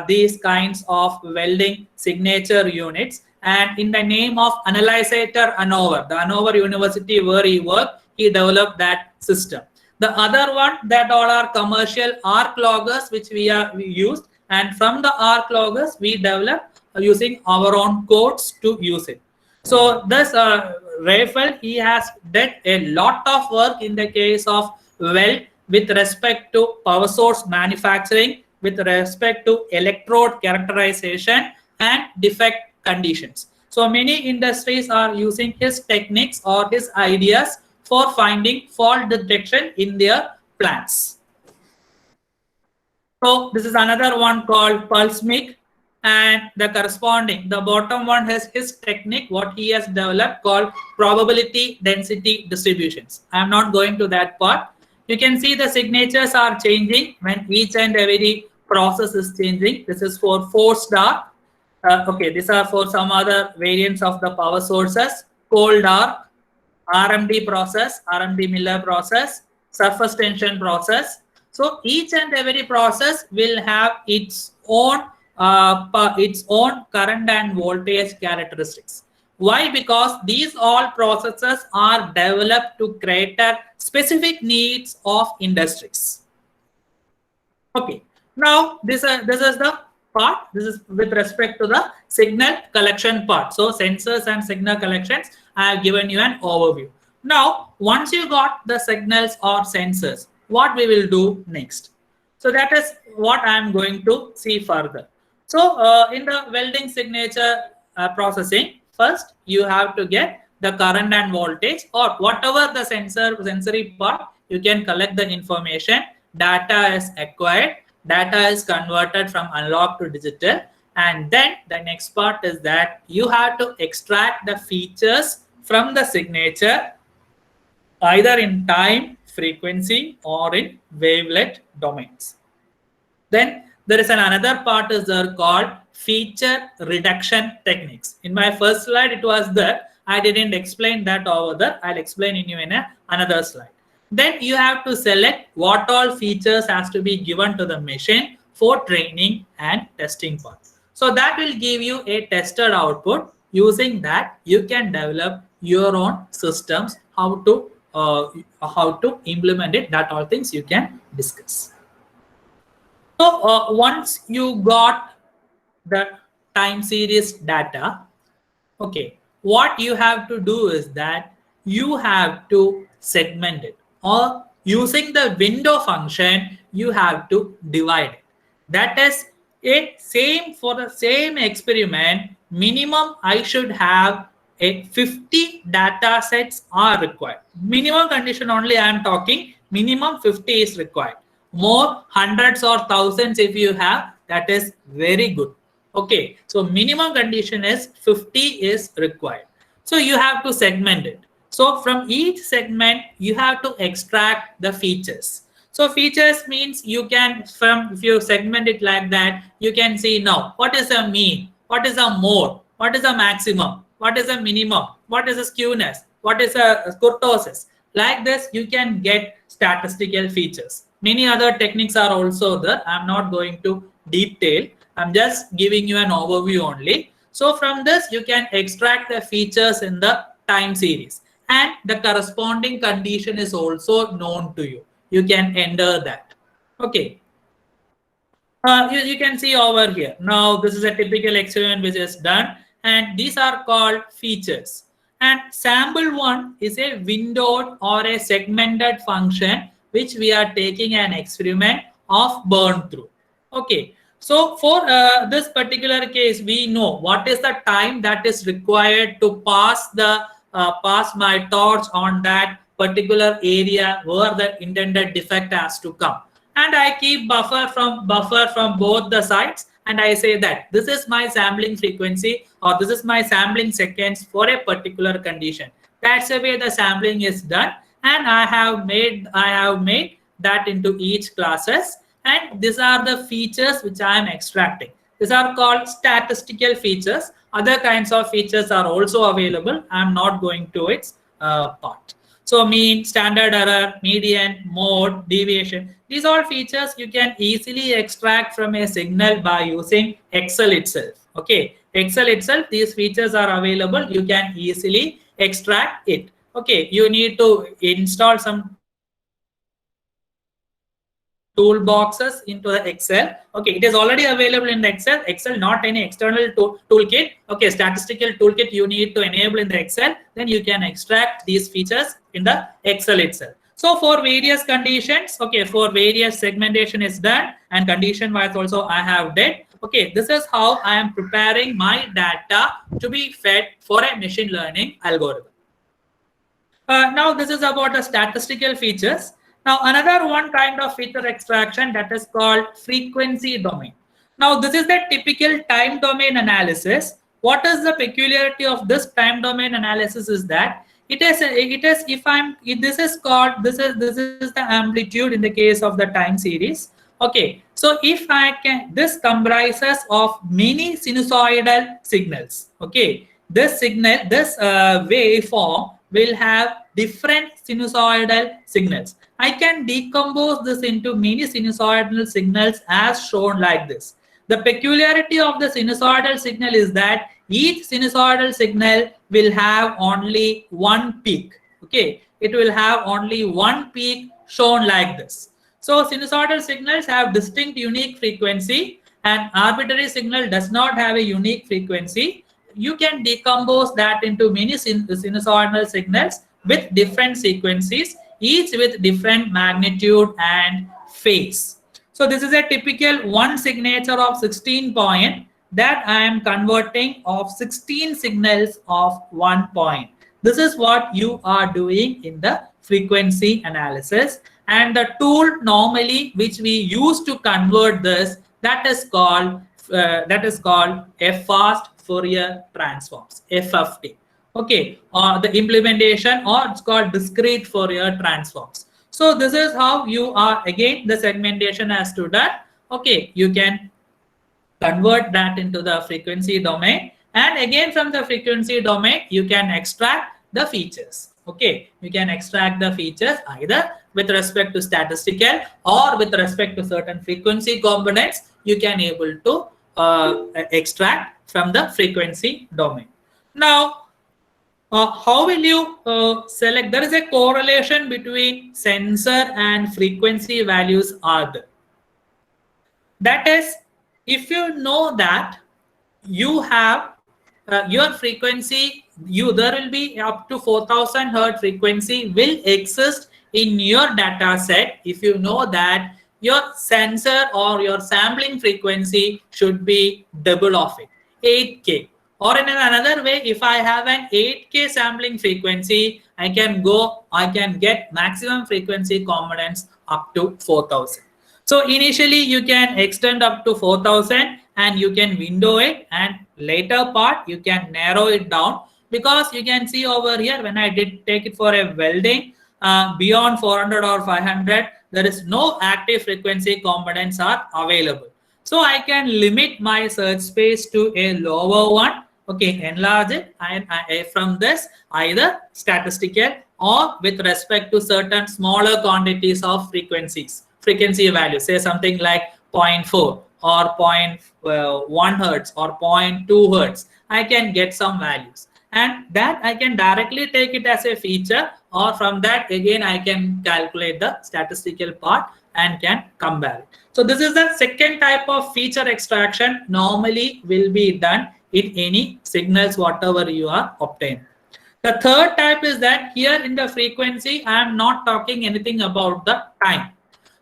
these kinds of welding signature units. And in the name of Analysator Hannover, the Hannover University where he worked, he developed that system. The other one that all are commercial arc loggers which we used, and from the arc loggers we developed using our own codes to use it. So this Reifel, he has done a lot of work in the case of weld with respect to power source manufacturing, with respect to electrode characterization and defect conditions. So many industries are using his techniques or his ideas for finding fault detection in their plants. So this is another one called PulseMIC, and the corresponding, the bottom one has his technique, what he has developed called probability density distributions. I am not going to that part. You can see the signatures are changing when each and every process is changing. This is for forced arc. Okay, these are for some other variants of the power sources: cold arc, RMD process, RMD Miller process, surface tension process. So each and every process will have its own current and voltage characteristics. Why? Because these all processes are developed to cater specific needs of industries. Okay, now this is the part. This is with respect to the signal collection part. So sensors and signal collections, I have given you an overview. Now, once you got the signals or sensors, what we will do next? So that is what I am going to see further. So in the welding signature processing, first you have to get the current and voltage, or whatever the sensory part, you can collect the information. Data is acquired, data is converted from analog to digital, and then the next part is that you have to extract the features from the signature either in time, frequency, or in wavelet domains. Then there is another part is there called feature reduction techniques. In my first slide it was there, I didn't explain that over there. I'll explain in you in another slide. Then you have to select what all features has to be given to the machine for training and testing part. So that will give you a tested output. Using that, you can develop your own systems, how to implement it. That all things you can discuss. So once you got the time series data, okay, what you have to do is that you have to segment it, or using the window function, you have to divide it. That is it. Same for the same experiment, minimum I should have a 50 data sets are required. Minimum condition only I am talking, minimum 50 is required. More hundreds or thousands if you have, that is very good. Okay, so minimum condition is 50 is required. So you have to segment it. So from each segment, you have to extract the features. So features means you can, if you segment it like that, you can see now what is a mean, what is a mode, what is a maximum, what is a minimum, what is a skewness, what is a kurtosis. Like this, you can get statistical features. Many other techniques are also there. I'm not going to detail. I'm just giving you an overview only. So from this, you can extract the features in the time series, and the corresponding condition is also known to you. You can enter that. Okay. You can see over here. Now, this is a typical experiment which is done, and these are called features. And sample one is a windowed or a segmented function which we are taking an experiment of burn through. Okay. So for this particular case, we know what is the time that is required to pass the pass my torch on that particular area where the intended defect has to come. And I keep buffer from both the sides, and I say that this is my sampling frequency, or this is my sampling seconds for a particular condition. That's the way the sampling is done, and I have made that into each classes. And these are the features which I am extracting. These are called statistical features. Other kinds of features are also available. I'm not going to its part. So mean, standard error, median, mode, deviation. These all features you can easily extract from a signal by using Excel itself. Okay, Excel itself, these features are available. You can easily extract it. Okay, you need to install some toolboxes into the Excel. Okay, it is already available in the Excel, not any external toolkit. Okay, statistical toolkit you need to enable in the Excel. Then you can extract these features in the Excel itself. So for various conditions, okay, for various segmentation is done, and condition wise also I have did. Okay, this is how I am preparing my data to be fed for a machine learning algorithm. Now this is about the statistical features. Now another one kind of feature extraction that is called frequency domain. Now this is the typical time domain analysis. What is the peculiarity of this time domain analysis is that this is the amplitude in the case of the time series. Okay, so if I can, this comprises of many sinusoidal signals. Okay, this signal, this waveform will have different sinusoidal signals. I can decompose this into many sinusoidal signals as shown like this. The peculiarity of the sinusoidal signal is that each sinusoidal signal will have only one peak. Okay, it will have only one peak shown like this. So sinusoidal signals have distinct unique frequency, and arbitrary signal does not have a unique frequency. You can decompose that into many sinusoidal signals with different frequencies, each with different magnitude and phase. So this is a typical one signature of 16 point that I am converting of 16 signals of 1 point. This is what you are doing in the frequency analysis. And the tool normally which we use to convert this, that is called fast Fourier transforms, FFT. Okay, or the implementation, or it's called discrete Fourier transforms. So this is how you are, again, the segmentation as to that. Okay, you can convert that into the frequency domain, and again from the frequency domain you can extract the features. Okay, you can extract the features either with respect to statistical or with respect to certain frequency components. You can able to extract from the frequency domain. Now, how will you select? There is a correlation between sensor and frequency values are there. That is, if you know that you have your frequency, there will be up to 4000 Hz frequency will exist in your data set. If you know that your sensor or your sampling frequency should be double of it, 8K. Or in another way, if I have an 8K sampling frequency, I can get maximum frequency components up to 4000. So initially you can extend up to 4000 and you can window it, and later part you can narrow it down, because you can see over here when I did take it for a welding beyond 400 or 500, there is no active frequency components are available. So I can limit my search space to a lower one. Okay, enlarge it, and from this either statistical or with respect to certain smaller quantities of frequency values, say something like 0.4 or 0.1 Hertz or 0.2 Hertz, I can get some values, and that I can directly take it as a feature, or from that again I can calculate the statistical part and can compare it. So this is the second type of feature extraction normally will be done in any signals whatever you are obtaining. The third type is that here in the frequency I am not talking anything about the time.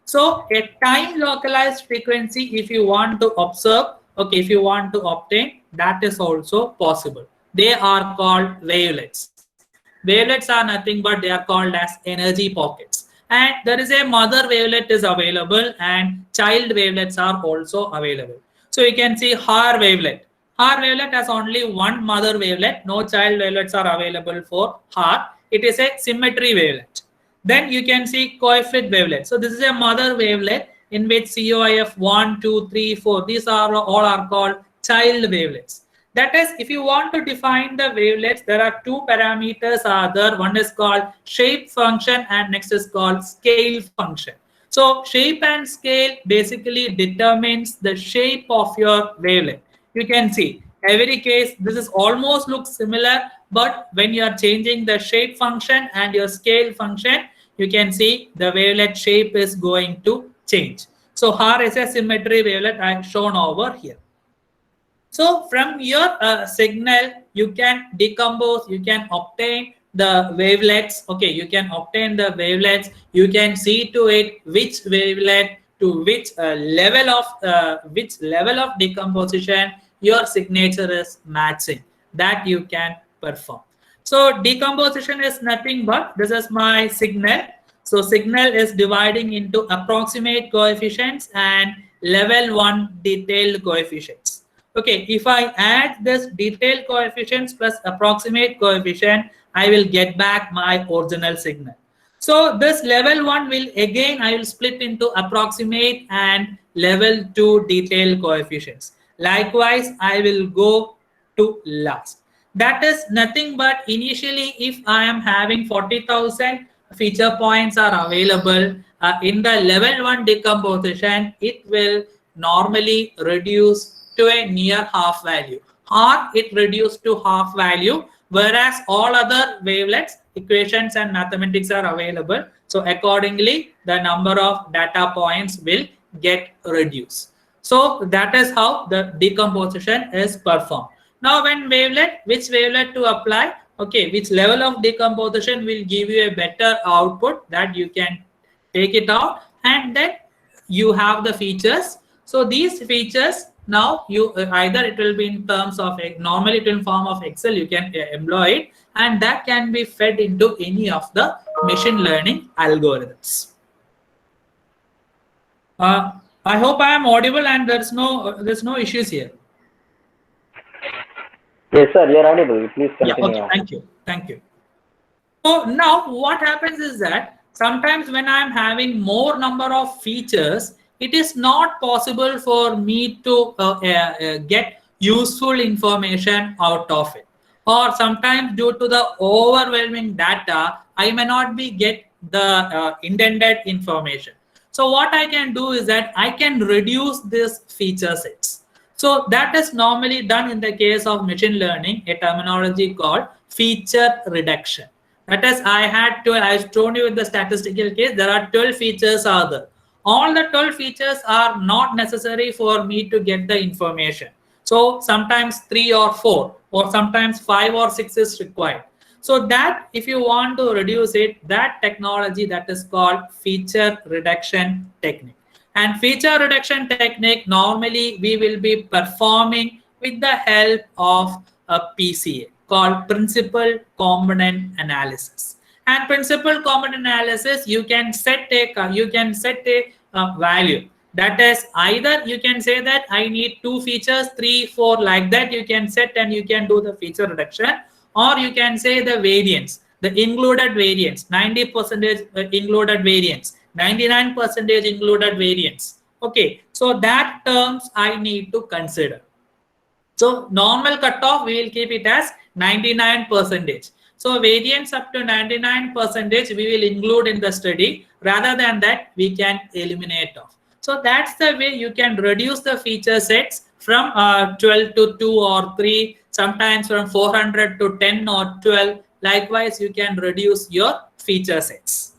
So a time localized frequency, if you want to observe, okay, if you want to obtain, that is also possible. They are called wavelets. Wavelets are nothing but they are called as energy pockets. And there is a mother wavelet is available and child wavelets are also available. So you can see Haar wavelet. Haar wavelet has only one mother wavelet. No child wavelets are available for Haar. It is a symmetry wavelet. Then you can see coefficient wavelet. So this is a mother wavelet in which COIF 1, 2, 3, 4. These are all are called child wavelets. That is, if you want to define the wavelets, there are two parameters are there. One is called shape function and next is called scale function. So shape and scale basically determines the shape of your wavelet. You can see every case, this is almost looks similar, but when you are changing the shape function and your scale function, you can see the wavelet shape is going to change. So Haar is a symmetry wavelet I have shown over here. So from your signal, you can decompose, you can obtain the wavelets. Okay, you can obtain the wavelets. You can see to it which wavelet to which level of decomposition your signature is matching. That you can perform. So decomposition is nothing but this is my signal. So signal is dividing into approximate coefficients and level 1 detailed coefficients. Okay, if I add this detailed coefficients plus approximate coefficient, I will get back my original signal. So this level 1 will again, I will split into approximate and level 2 detailed coefficients. Likewise, I will go to last. That is nothing but initially if I am having 40,000 feature points are available in the level 1 decomposition, it will normally reduce to a near half value, or it reduced to half value, whereas all other wavelets, equations and mathematics are available. So accordingly, the number of data points will get reduced. So that is how the decomposition is performed. Now when wavelet, which wavelet to apply? Okay, which level of decomposition will give you a better output, that you can take it out, and then you have the features. So these features, now you either it will be in terms of normally it will in form of Excel, you can employ it, and that can be fed into any of the machine learning algorithms. I hope I am audible and there's no issues here. Yes, sir, you are audible. Please continue. Yeah, okay, thank you. So now what happens is that sometimes when I'm having more number of features, it is not possible for me to get useful information out of it. Or sometimes due to the overwhelming data, I may not be get the intended information. So what I can do is that I can reduce this feature sets. So that is normally done in the case of machine learning, a terminology called feature reduction. That is, I told you in the statistical case, there are 12 features are there. All the 12 features are not necessary for me to get the information. So sometimes 3 or 4, or sometimes 5 or 6 is required. So that if you want to reduce it, that technology, that is called feature reduction technique. And feature reduction technique, normally we will be performing with the help of a PCA called principal component analysis. And principal component analysis, you can set a value. That is, either you can say that I need 2 features, 3, 4, like that you can set and you can do the feature reduction, or you can say the variance, the included variance, 90% included variance, 99% included variance. Okay, so that terms I need to consider. So normal cutoff, we will keep it as 99%. So variance up to 99% we will include in the study. Rather than that, we can eliminate off. So that's the way you can reduce the feature sets from 12 to 2 or 3, sometimes from 400 to 10 or 12. Likewise, you can reduce your feature sets.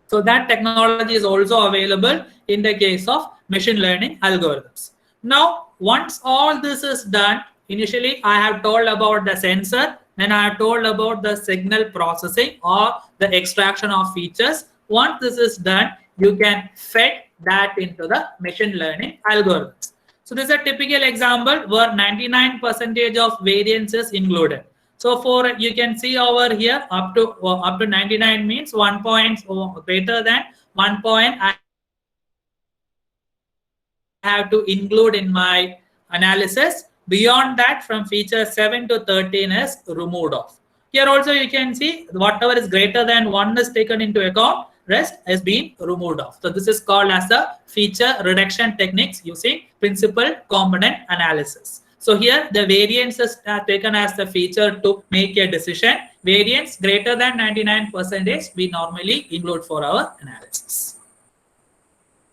So that technology is also available in the case of machine learning algorithms. Now, once all this is done, initially I have told about the sensor, then I have told about the signal processing or the extraction of features. Once this is done, you can feed that into the machine learning algorithms. So this is a typical example where 99% of variance is included. So for, you can see over here up to 99 means 1 point greater than 1 point I have to include in my analysis. Beyond that, from feature 7 to 13 is removed off. Here also you can see whatever is greater than 1 is taken into account, rest has been removed off. So this is called as the feature reduction techniques using principal component analysis. So here the variance is taken as the feature to make a decision. Variance greater than 99% we normally include for our analysis.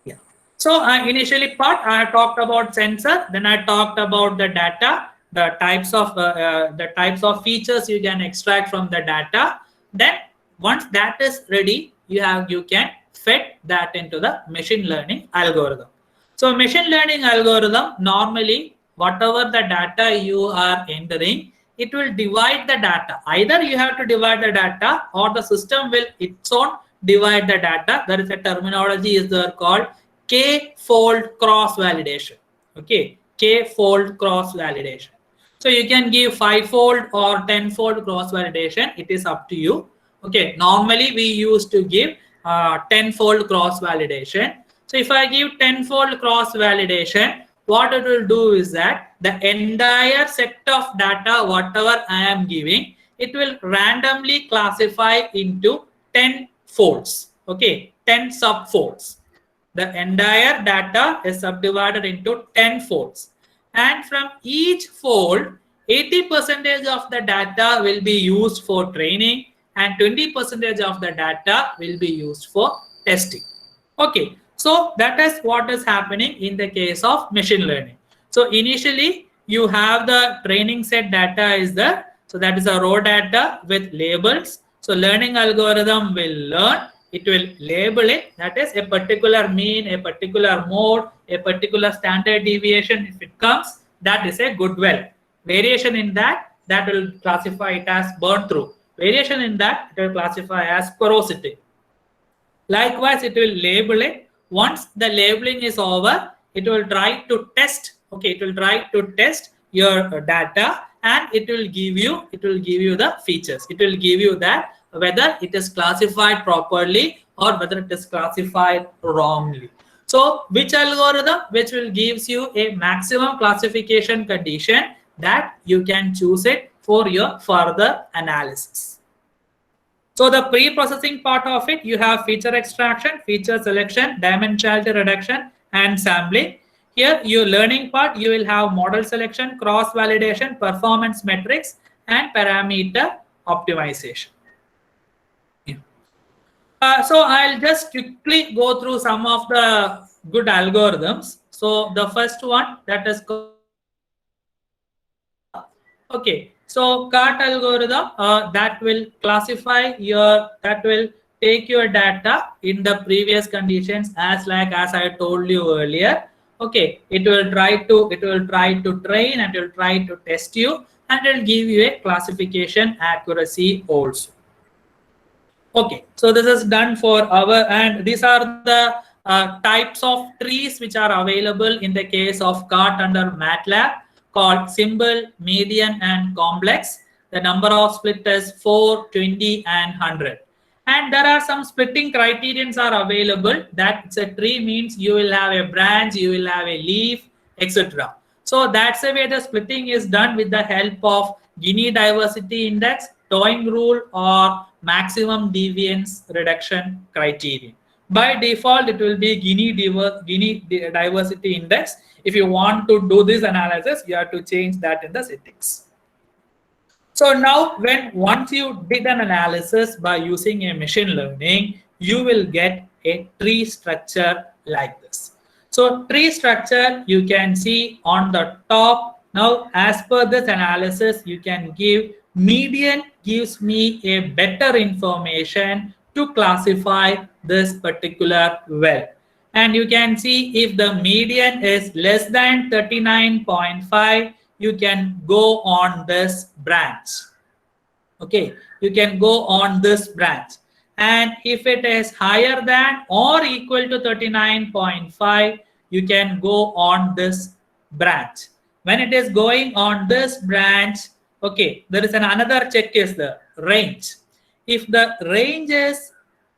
Yeah. So initially part I have talked about sensor, then I talked about the data, the types of features you can extract from the data. Then once that is ready, you can feed that into the machine learning algorithm. So machine learning algorithm, normally whatever the data you are entering, it will divide the data. Either you have to divide the data or the system will its own divide the data. There is a terminology is there called k-fold cross validation. Okay, k-fold cross validation. So you can give 5-fold or 10-fold cross validation. It is up to you. Okay, normally we used to give 10-fold cross validation. So if I give 10-fold cross validation, what it will do is that the entire set of data, whatever I am giving, it will randomly classify into 10 folds. Okay, 10 subfolds. The entire data is subdivided into 10 folds. And from each fold, 80% of the data will be used for training and 20% of the data will be used for testing. Okay, so that is what is happening in the case of machine learning. So initially you have the training set data is there. So that is a raw data with labels. So learning algorithm will learn, it will label it, that is a particular mean, a particular mode, a particular standard deviation. If it comes, that is a good well. Variation in that will classify it as burn through. Variation in that, it will classify as porosity. Likewise, it will label it. Once the labeling is over, it will try to test. Okay, it will try to test your data, and it will give you the features. It will give you that whether it is classified properly or whether it is classified wrongly. So which algorithm which will gives you a maximum classification condition that you can choose it for your further analysis. So the pre-processing part of it, you have feature extraction, feature selection, dimensionality reduction, and sampling. Here, your learning part, you will have model selection, cross-validation, performance metrics, and parameter optimization. So I'll just quickly go through some of the good algorithms. So the first one, that is okay. So CART algorithm that will classify that will take your data in the previous conditions as I told you earlier. Okay, it will try to train and it will try to test you, and it will give you a classification accuracy also. Okay, so this is done for and these are the types of trees which are available in the case of CART under MATLAB, called simple, median, and complex. The number of split is 4, 20, and 100. And there are some splitting criterions are available. That it's a tree means you will have a branch, you will have a leaf, etc. So that's the way the splitting is done with the help of Gini diversity index, Towing rule, or maximum deviance reduction criterion. By default, it will be Gini diversity index. If you want to do this analysis, you have to change that in the settings. So now, once you did an analysis by using a machine learning, you will get a tree structure like this. So tree structure, you can see on the top. Now, as per this analysis, you can give median gives me a better information to classify this particular well. And you can see if the median is less than 39.5, you can go on this branch. Okay, you can go on this branch. And if it is higher than or equal to 39.5, you can go on this branch. When it is going on this branch, okay, there is another check is the range. If the range is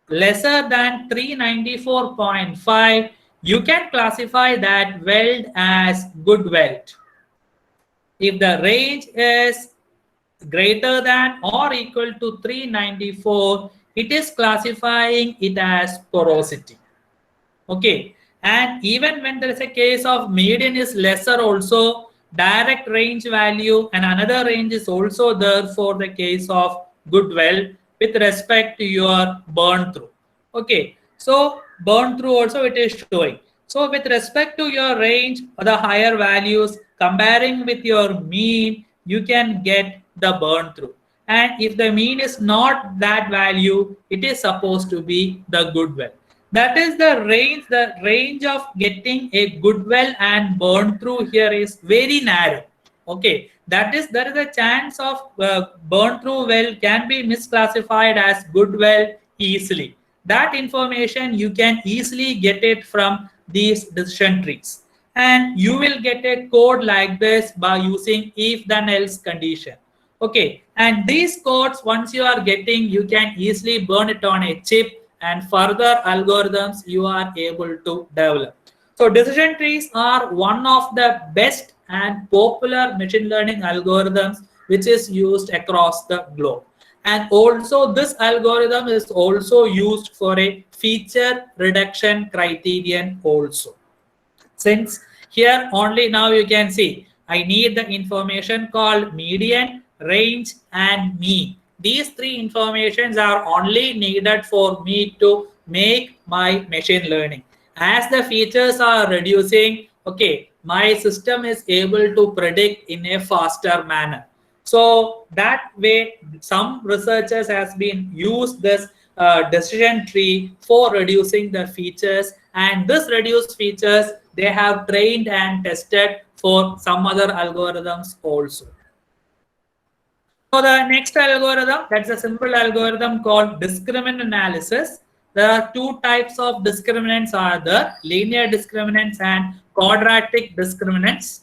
lesser than 394.5, you can classify that weld as good weld. If the range is greater than or equal to 394, it is classifying it as porosity. Okay, and even when there is a case of median is lesser also, direct range value and another range is also there for the case of good weld with respect to your burn through. Okay, so burn through also it is showing. So with respect to your range, the higher values comparing with your mean, you can get the burn through. And if the mean is not that value, it is supposed to be the good well. That is the range of getting a good well and burn through here is very narrow. Okay, there is a chance of burn through well can be misclassified as good well easily. That information you can easily get it from these decision trees, and you will get a code like this by using if then else condition. Okay, and these codes once you are getting, you can easily burn it on a chip, and further algorithms you are able to develop. So decision trees are one of the best and popular machine learning algorithms which is used across the globe. And also this algorithm is also used for a feature reduction criterion also. Since here only now you can see I need the information called median, range and mean. These three informations are only needed for me to make my machine learning. As the features are reducing, okay, my system is able to predict in a faster manner. So that way, some researchers has been used this decision tree for reducing the features, and this reduced features they have trained and tested for some other algorithms also. So the next algorithm, that's a simple algorithm called discriminant analysis. There are two types of discriminants are the linear discriminants and quadratic discriminants.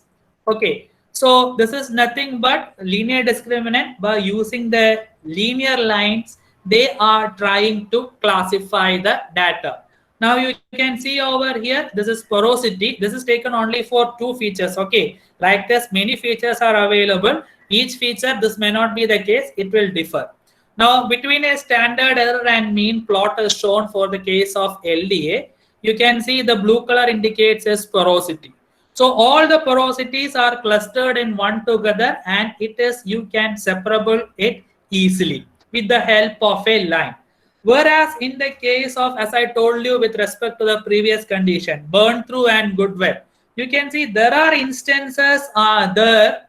Okay, so this is nothing but linear discriminant. By using the linear lines, they are trying to classify the data. Now you can see over here, this is porosity. This is taken only for two features. Okay, like this, many features are available. Each feature, this may not be the case, it will differ. Now, between a standard error and mean plot is shown for the case of LDA. You can see the blue color indicates as porosity. So all the porosities are clustered in one together, and you can separable it easily with the help of a line. Whereas in the case of, as I told you with respect to the previous condition, burn through and Goodwell, you can see there are instances there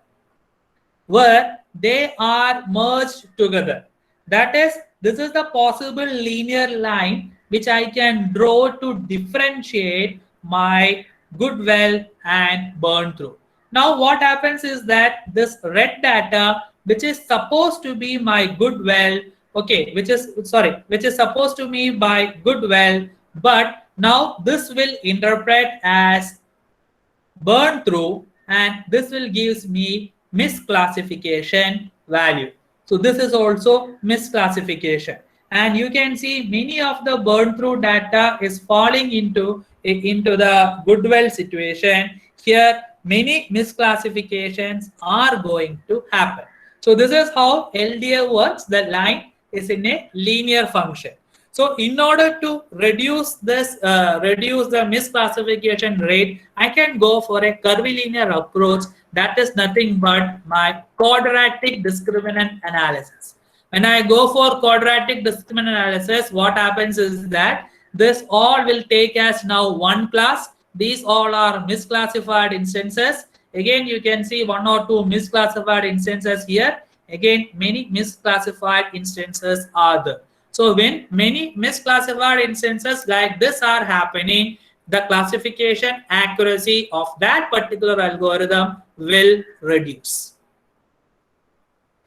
where they are merged together. That is, this is the possible linear line which I can draw to differentiate my Goodwell and burn through. Now what happens is that this red data, which is supposed to be my Goodwell, okay, which is supposed to be by Goodwell, but now this will interpret as burn through, and this will gives me misclassification value. So this is also misclassification, and you can see many of the burn through data is falling into the Goodwell situation. Here many misclassifications are going to happen. So this is how LDA works. The line is in a linear function. So in order to reduce this, reduce the misclassification rate, I can go for a curvilinear approach. That is nothing but my quadratic discriminant analysis. When I go for quadratic discriminant analysis, what happens is that this all will take as now one class. These all are misclassified instances. Again, you can see one or two misclassified instances here. Again, many misclassified instances are there. So when many misclassified instances like this are happening, the classification accuracy of that particular algorithm will reduce.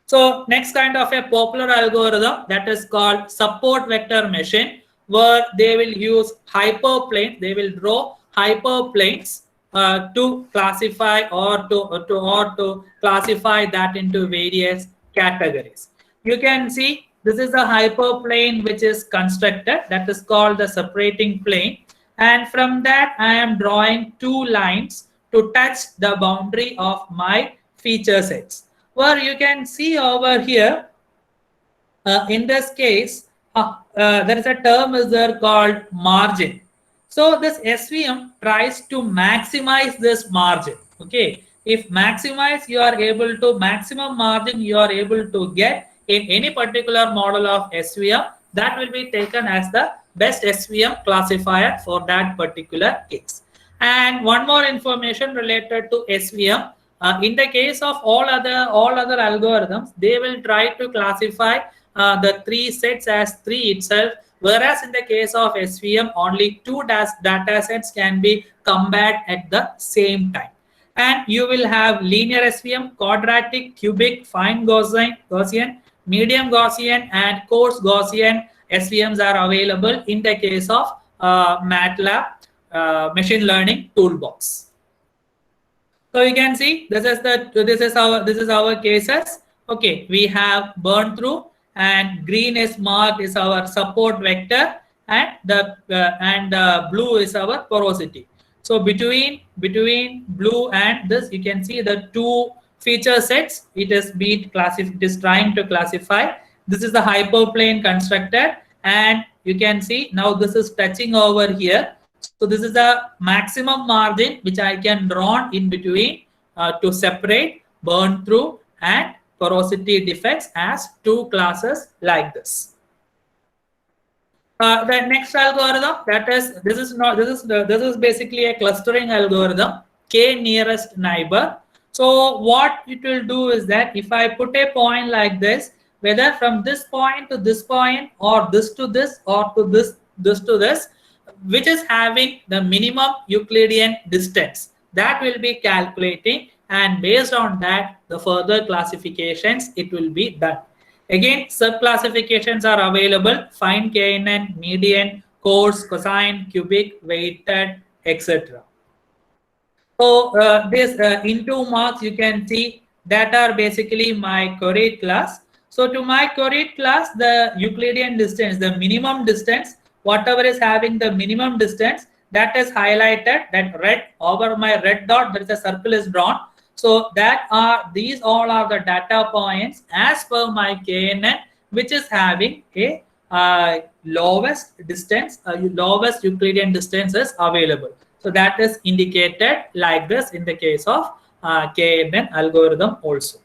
So next kind of a popular algorithm, that is called support vector machine, where they will use hyperplanes. They will draw hyperplanes to classify or to classify that into various categories. You can see this is a hyperplane which is constructed, that is called the separating plane, and from that I am drawing two lines to touch the boundary of my feature sets. Where you can see over here, in this case, there is a term is there called margin. So this SVM tries to maximize this margin. Okay, if maximize, you are able to maximum margin you are able to get in any particular model of SVM, that will be taken as the best SVM classifier for that particular case. And one more information related to SVM. In the case of all other algorithms, they will try to classify the three sets as three itself, whereas in the case of SVM, only two data sets can be compared at the same time. And you will have linear SVM, quadratic, cubic, fine Gaussian, medium Gaussian, and coarse Gaussian SVMs are available in the case of MATLAB machine learning toolbox. So you can see this is our cases. Okay, we have burn through, and green is marked is our support vector, and the blue is our porosity. So between blue and this, you can see the two feature sets. It is trying to classify, This is the hyperplane constructed, and you can see now this is touching over here. So this is the maximum margin which I can draw in between to separate burn through and porosity defects as two classes like this. The next algorithm, that is, this is basically a clustering algorithm, k nearest neighbor. So what it will do is that if I put a point like this, whether from this point to this point, or this to this, or to this to this, which is having the minimum Euclidean distance, that will be calculating, and based on that, the further classifications it will be done. Again, sub-classifications are available: fine KNN, median, coarse, cosine, cubic, weighted, etc. So this in 2 marks you can see that are basically my Chorid class. So to my Chorid class, the Euclidean distance, the minimum distance, whatever is having the minimum distance, that is highlighted, that red over my red dot, there is a circle is drawn. So that are, these all are the data points as per my KNN, which is having a lowest distance, lowest Euclidean distance is available. So that is indicated like this in the case of KNN algorithm also.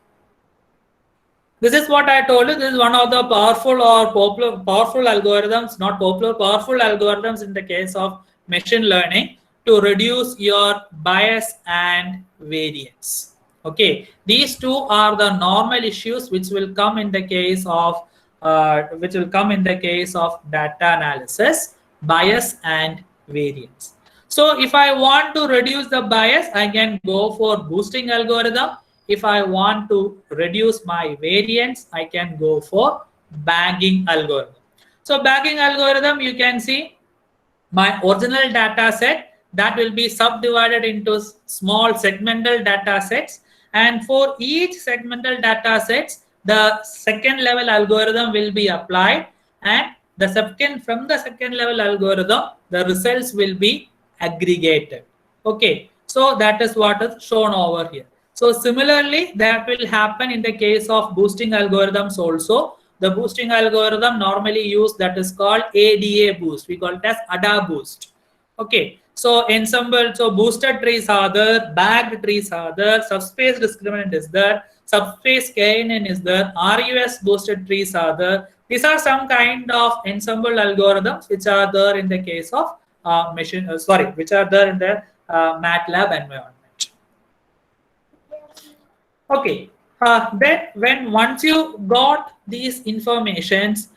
This is what I told you. This is one of the powerful or popular, powerful algorithms, not popular, powerful algorithms in the case of machine learning to reduce your bias and variance. Okay, these two are the normal issues which will come in the case of data analysis, bias and variance. So if I want to reduce the bias, I can go for boosting algorithm. If I want to reduce my variance, I can go for bagging algorithm. So bagging algorithm, you can see my original data set, that will be subdivided into small segmental data sets, and for each segmental data sets, the second level algorithm will be applied, and from the second level algorithm, the results will be aggregated. Okay, so that is what is shown over here. So similarly, that will happen in the case of boosting algorithms also. The boosting algorithm normally used, that is called ADA boost. We call it as ADA boost. Okay, so ensemble, so boosted trees are there, bagged trees are there, subspace discriminant is there, subspace KNN is there, RUS boosted trees are there. These are some kind of ensemble algorithms which are there in the case of which are there in the MATLAB environment. Okay, then once you got these informations,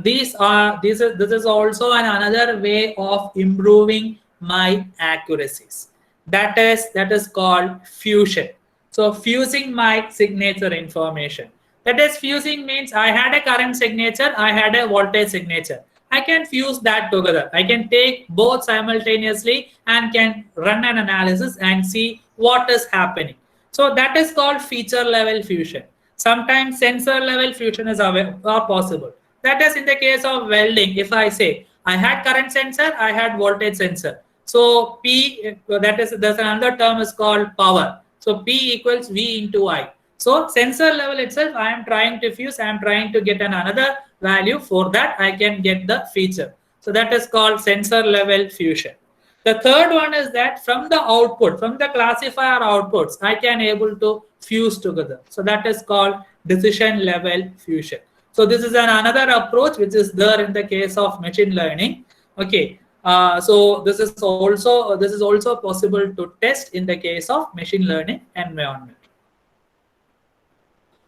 this is also another way of improving my accuracies. That is called fusion. So fusing my signature information. That is, fusing means I had a current signature, I had a voltage signature. I can fuse that together. I can take both simultaneously and can run an analysis and see what is happening. So that is called feature level fusion. Sometimes sensor level fusion is possible. That is in the case of welding. If I say I had current sensor, I had voltage sensor. So P, there's another term is called power. So P equals V into I. So sensor level itself, I am trying to fuse, I am trying to get another value. For that, I can get the feature. So that is called sensor level fusion. The third one is that from the output, from the classifier outputs, I can able to fuse together. So that is called decision level fusion. So this is another approach which is there in the case of machine learning. Okay. So this is also possible to test in the case of machine learning environment.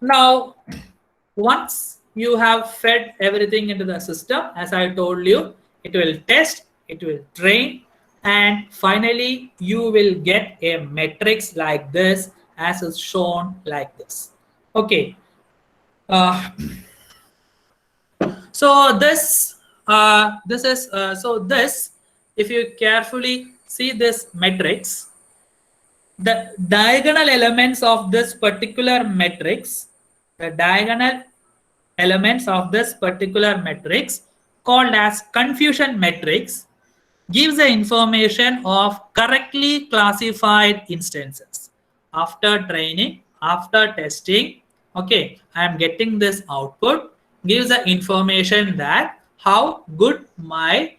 Now, once you have fed everything into the system, as I told you, it will test, it will train, and finally you will get a matrix like this, as is shown like this. Okay. So this, if you carefully see this matrix, the diagonal elements of this particular matrix, called as confusion matrix, gives the information of correctly classified instances. After training, after testing, okay, I am getting this output. gives the information that how good my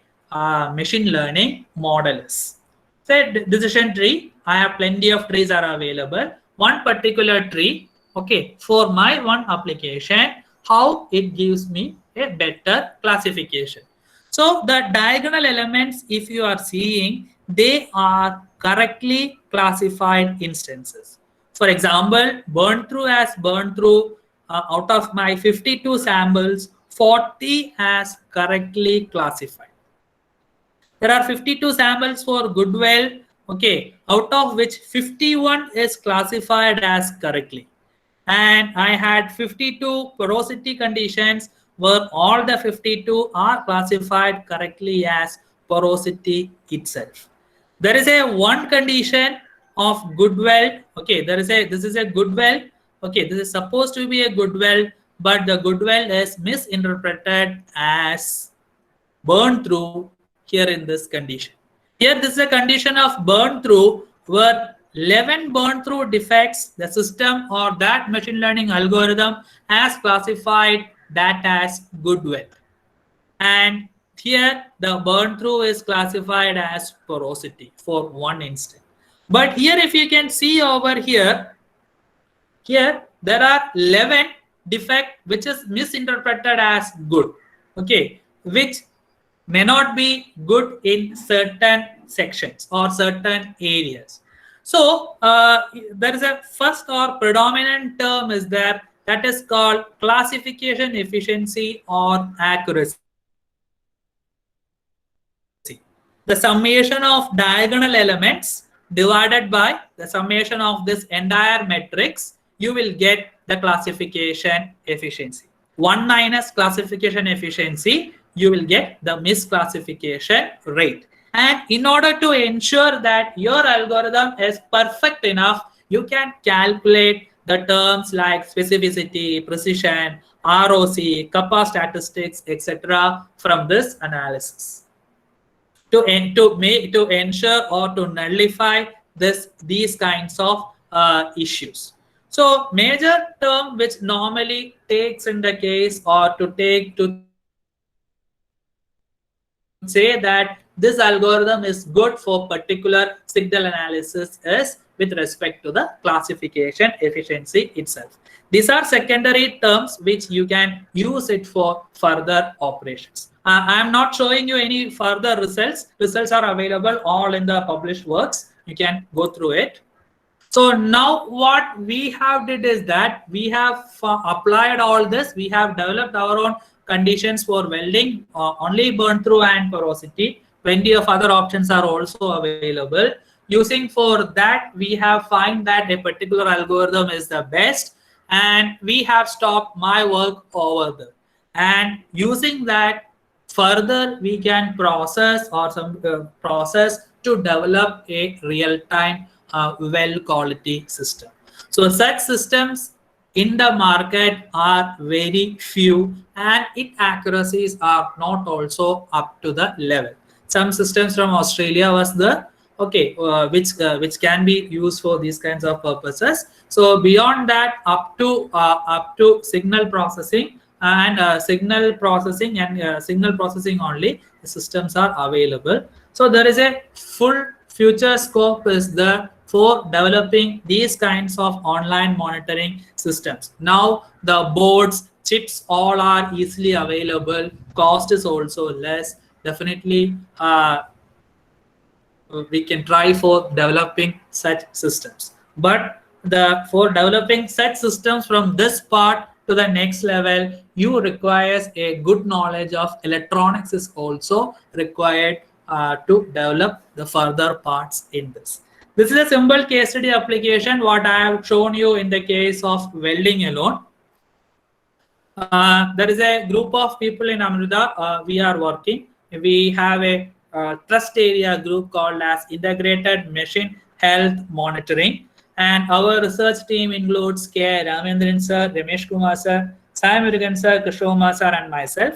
machine learning model is. Say decision tree, I have plenty of trees are available. One particular tree, okay, for my one application, how it gives me a better classification. So the diagonal elements, if you are seeing, they are correctly classified instances. For example, burn through has burned through out of my 52 samples, 40 has correctly classified. There are 52 samples for Goodwell, okay, out of which 51 is classified as correctly. And I had 52 porosity conditions where all the 52 are classified correctly as porosity itself. There is a one condition of Goodwell, okay, this is a Goodwell, okay, this is supposed to be a Goodwell, but the Goodwell is misinterpreted as burn through here in this condition. Here this is a condition of burn through where 11 burn through defects, the system or that machine learning algorithm has classified that as Goodwell. And here the burn through is classified as porosity for one instant. But here if you can see over here, there are 11 defect which is misinterpreted as good, okay, which may not be good in certain sections or certain areas. So there is a first or predominant term is there that is called classification efficiency or accuracy. The summation of diagonal elements divided by the summation of this entire matrix, you will get the classification efficiency. 1 minus classification efficiency, you will get the misclassification rate. And in order to ensure that your algorithm is perfect enough, you can calculate the terms like specificity, precision, ROC, kappa statistics, etc. from this analysis to ensure or to nullify these kinds of issues. So major term which normally takes in the case or to take to say that this algorithm is good for particular signal analysis is with respect to the classification efficiency itself. These are secondary terms which you can use it for further operations. I am not showing you any further results. Results are available all in the published works. You can go through it. So now what we have did is that we have applied all this. We have developed our own conditions for welding, only burn through and porosity. Plenty of other options are also available. Using for that, we have find that a particular algorithm is the best, and we have stopped my work over there. And using that, further we can process or some process to develop a real-time well quality system. So such systems in the market are very few, and its accuracies are not also up to the level. Some systems from Australia was the which can be used for these kinds of purposes. So beyond that, up to signal processing and signal processing only, the systems are available. So there is a full future scope is there for developing these kinds of online monitoring systems. Now the boards, chips all are easily available. Cost is also less. Definitely we can try for developing such systems. But for developing such systems from this part to the next level, you requires a good knowledge of electronics is also required to develop the further parts in this. This is a simple case study application what I have shown you in the case of welding alone. There is a group of people in Amrita. We are working. We have a trust area group called as Integrated Machine Health Monitoring. And our research team includes K. Ramendran sir, Ramesh Kumar sir, Sai Murugan sir, Kishoma sir, and myself.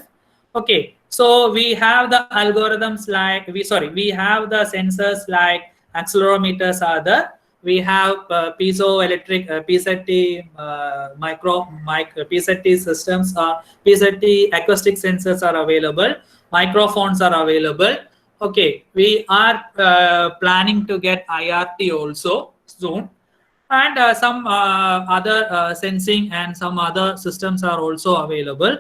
Okay, so we have the algorithms like, we have the sensors like accelerometers are there. we have piezoelectric PZT PZT systems, PZT acoustic sensors are available, microphones are available. Okay, we are planning to get IRT also soon, and some other sensing and some other systems are also available.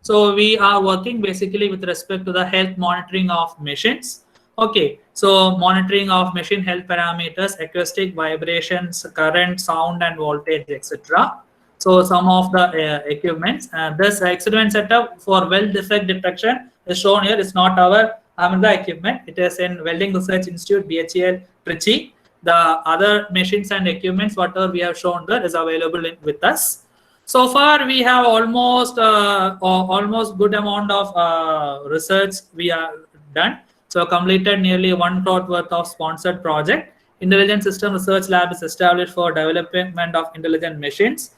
So we are working basically with respect to the health monitoring of machines. Okay, so monitoring of machine health parameters, acoustic, vibrations, current, sound, and voltage, etc. So some of the equipments. This experiment setup for weld defect detection is shown here. It's not our Amanda equipment. It is in Welding Research Institute, BHEL, Trichy. The other machines and equipments, whatever we have shown there, is available with us. So far, we have almost good amount of research we are done. So completed nearly 1 crore worth of sponsored project. Intelligent System Research Lab is established for development of intelligent machines.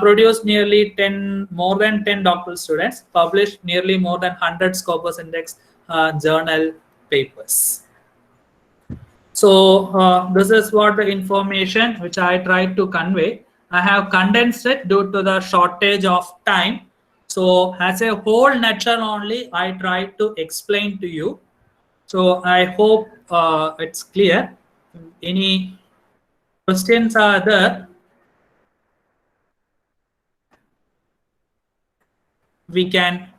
Produced nearly more than 10 doctoral students. Published nearly more than 100 Scopus Index journal papers. So this is what the information which I tried to convey. I have condensed it due to the shortage of time. So as a whole nutshell only, I tried to explain to you. So I hope it's clear. Any questions are there? We can